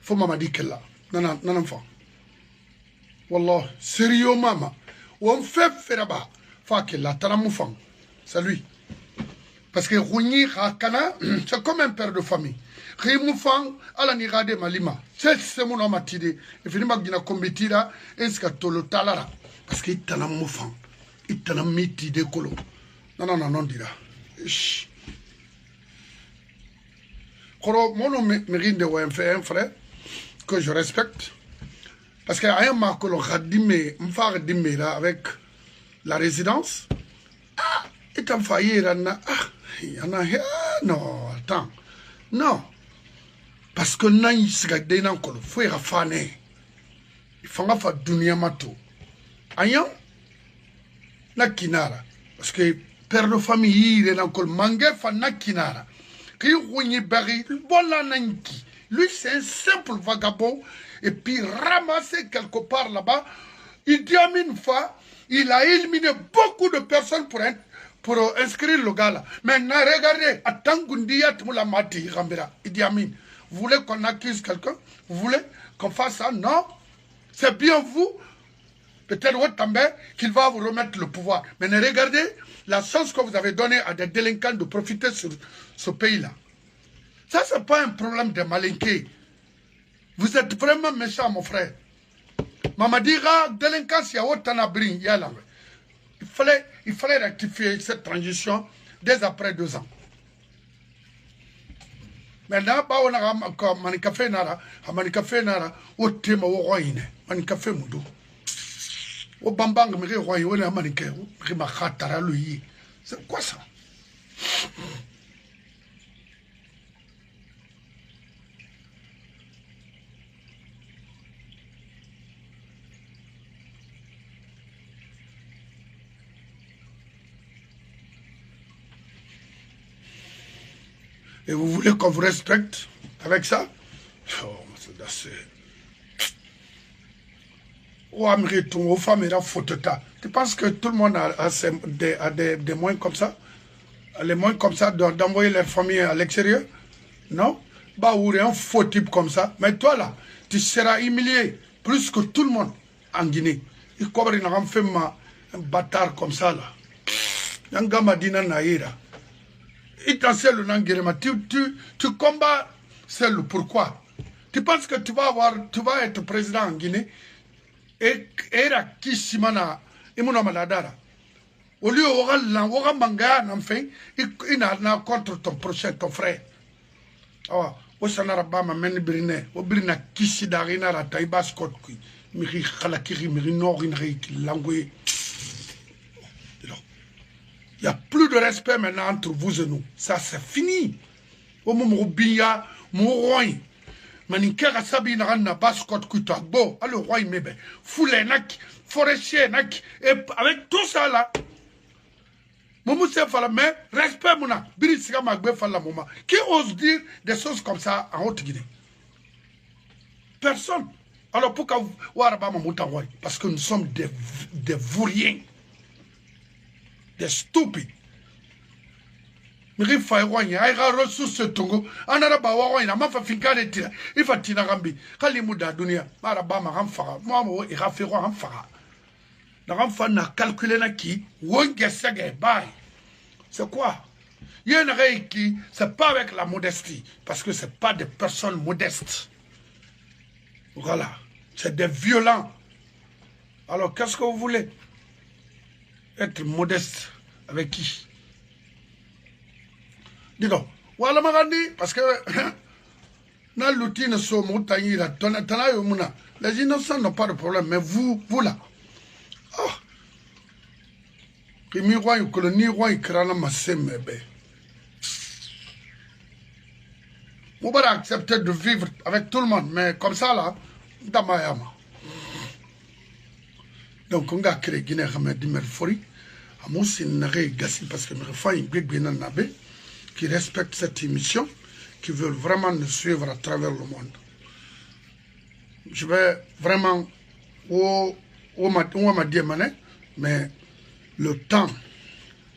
faut Mamadi Kella. Non, fa. Wallah, sérieux, maman. Ou on fait faire bas. Fa Kella, Taramufang. C'est lui. Parce que Rouni Rakana, c'est comme un père de famille. Rimufang, ala ni rade malima. C'est mon homme attiré. Et finalement, il y a combattu tolo talara. Parce qu'il est un moufang. Il est un miti de colo. Non, dira. Mon nom mérite de un frère que je respecte. Parce qu'il y a un marque avec la résidence. Ah, il est en faillite. Non, attends. Non. Parce que nan yisiga dena kolo fo ya fane ifanga fa dunia mato ayan na kinara parce que père de famille il est dans kol mangé fa na kinara ki woni bari bola nanki lui c'est un simple vagabond et puis ramassé quelque part là-bas il dit Amin fa il a éliminé beaucoup de personnes pour inscrire le gars là maintenant regardez atangundiya tumula mati gambira il dit Amin. Vous voulez qu'on accuse quelqu'un? Vous voulez qu'on fasse ça? Non. C'est bien vous, peut-être qu'il va vous remettre le pouvoir. Mais regardez la chance que vous avez donnée à des délinquants de profiter sur ce pays-là. Ça, ce n'est pas un problème de malinqué. Vous êtes vraiment méchant, mon frère. Mamadira, délinquance, il y a autant à bring. Il fallait rectifier cette transition dès après 2 ans. Maintenant, on a manicafé nara, au thème au royne, manicafé moudou. Au bambang, mais royne, on a maniqué, rimakatara lui. C'est quoi ça? Et vous voulez qu'on vous respecte avec ça? Oh, c'est assez. Oh, Amériton, aux femmes, il a faute. Tu penses que tout le monde a des moyens comme ça? Les moyens comme ça d'envoyer les familles à l'extérieur? Non? Bah, ou un faux type comme ça. Mais toi, là, tu seras humilié plus que tout le monde en Guinée. Il couvre un bâtard comme ça, là. Yanga dina naïra. Tu combats seul. Pourquoi? Tu penses que tu vas être président en Guinée et era kisimana imuna maladara. Au lieu de manga enfin il n'a contre ton prochain ton frère. Ah, au sanaraba ma meni brine, au brina kisidarina la taïba scott qui miri khalakiri miri norinri langoué. Il n'y a plus de respect maintenant entre vous et nous. Ça, c'est fini. Au moment où Bia, mon roi, Manikera Sabi Narana Baskot Kutagbo, le roi Mebe, Foulé Nak, Forestier Nak, et avec tout ça là, Moumou Sefala, mais respect Mouna, Birisika Magbe Fala Mouma. Qui ose dire des choses comme ça en Haute-Guinée? Personne. Alors pourquoi Waraba Mamoutanwai? Parce que nous sommes des vauriens. Des stupides. Mais il faut avoir une ressource de Tongo. On a pas une ma finka de tira. Il faut tina rambi. Kali muda dunia. Maraba ma ramfara. Moi il rafiro ramfara. La ramfara n'a calculé na qui. Wonge sege bye. C'est quoi? Il y a une règle qui c'est pas avec la modestie parce que c'est pas des personnes modestes. Voilà. C'est des violents. Alors qu'est-ce que vous voulez? Être modeste avec qui? Dis donc, voilà Marandi, parce que dans l'outil ne sont montagnés là, les innocents n'ont pas de problème, mais vous là, oh, qui miroir une colonie, roi, il crée la masse, mais ben, on va accepter de vivre avec tout le monde, mais comme ça là, dans Mayama. Donc on a créé Guinée Hamed Merfori. C'est une gassi parce que mes qui respectent cette émission, qui veulent vraiment nous suivre à travers le monde. Je vais vraiment mais le temps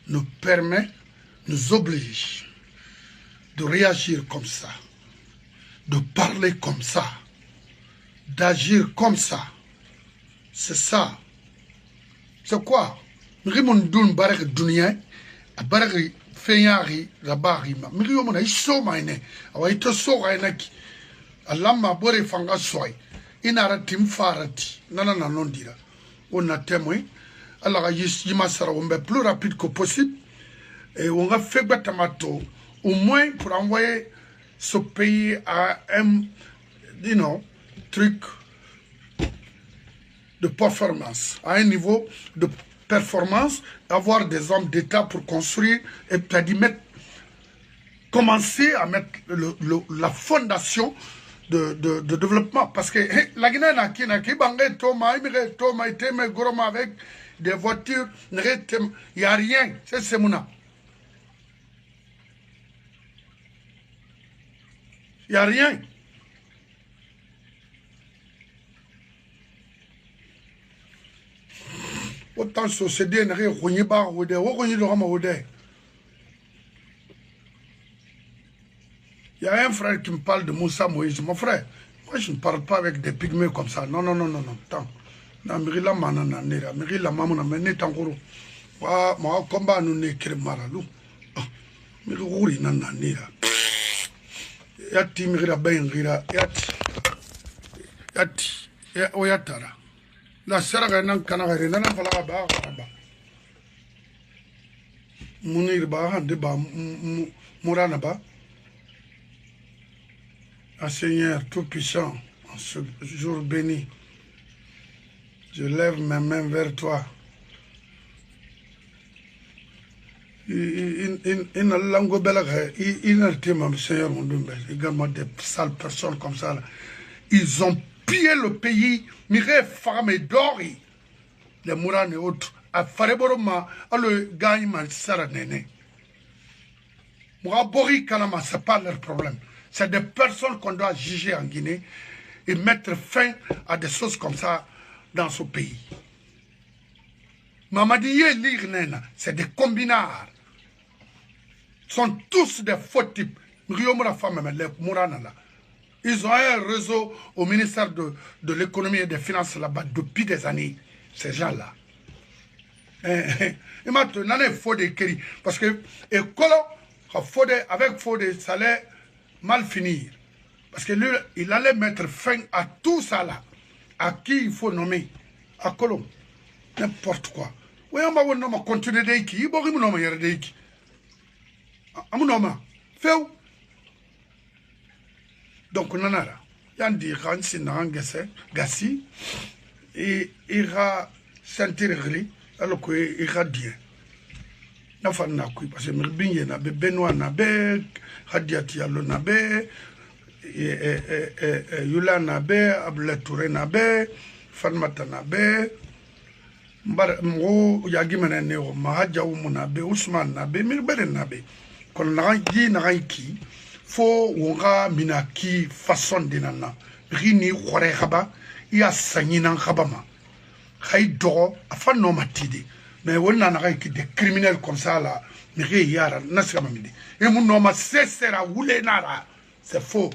nous permet, nous oblige de réagir comme ça, de parler comme ça. d'agir comme ça. C'est ça. C'est quoi? Rimondun barak dunia, a barak fenyari, rabarima. Miriomona iso maine, awa ito so rainaki. Alama bore fanga soy. Inara tim farati. Nana non dira. On a témoin. Alors, il sera plus rapide que possible. Et on a fait Batamato, au moins pour envoyer ce pays à un, truc de performance, à un niveau de performance, avoir des hommes d'État pour construire et commencer à mettre la fondation de développement. Parce que la Guinée n'a avec des voitures, il n'y a rien. C'est Semouna. Il n'y a rien. Autant de sociétés, il n'y a rien. Il n'y a un frère qui me parle de Moussa Moïse. Mon frère, moi je ne parle pas avec des pygmées comme ça. Non, non, non, non, non. Tant. Na mirila manana nera mirila mamuna mene tanguru wa ma komba nu ne kire maralu miruri nana nera yati mirila bengira yati o yatara la saraga nan kana gare nan fala ba munir ba hande ba murana ba à Seigneur tout puissant en ce jour béni. Je lève mes mains vers toi. Il Seigneur, également des sales personnes comme ça. Là. Ils ont pillé le pays. Mire Farame Dori. Les Mourane et autres. À Fareboroma, à le Gaïman Saranene. Mourabori Kanama, ce n'est pas leur problème. C'est des personnes qu'on doit juger en Guinée et mettre fin à des choses comme ça dans ce pays. Mamadi Lirnena, c'est des combinards. Ils sont tous des faux types. Ils ont un réseau au ministère de l'économie et des finances là-bas depuis des années. Ces gens-là. Et maintenant, il faut des kéris. Parce que avec Fodé, ça allait mal finir. Parce que lui, il allait mettre fin à tout ça là. À qui il faut nommer? À Colomb. N'importe quoi. Oui, on va continuer d'équipe. Il va y nommer d'équipe. Amunoma. Feu. Donc, on en a là. Yandi Ransi Narangese, Gassi. Et il va s'intéresser. Alors qu'il ira bien. Parce que Mbinye nabe, Benoît nabe, Hadiati Allo nabe, Yula nabe, Abdoulaye Touré nabe, Fatmata nabe, Mgo Yagimene Neo, Mahadja Oumou nabe, Ousmane nabe, Mirbere nabe. Quand on a dit Naraiki, faut on minaki façon dinana. Rini Khore Khaba, il y a Sanyinan Khabama. Khaïdoro, afin non matidi. Mais on a des criminels comme ça là. Mais il y a un et mon nom c'est faux.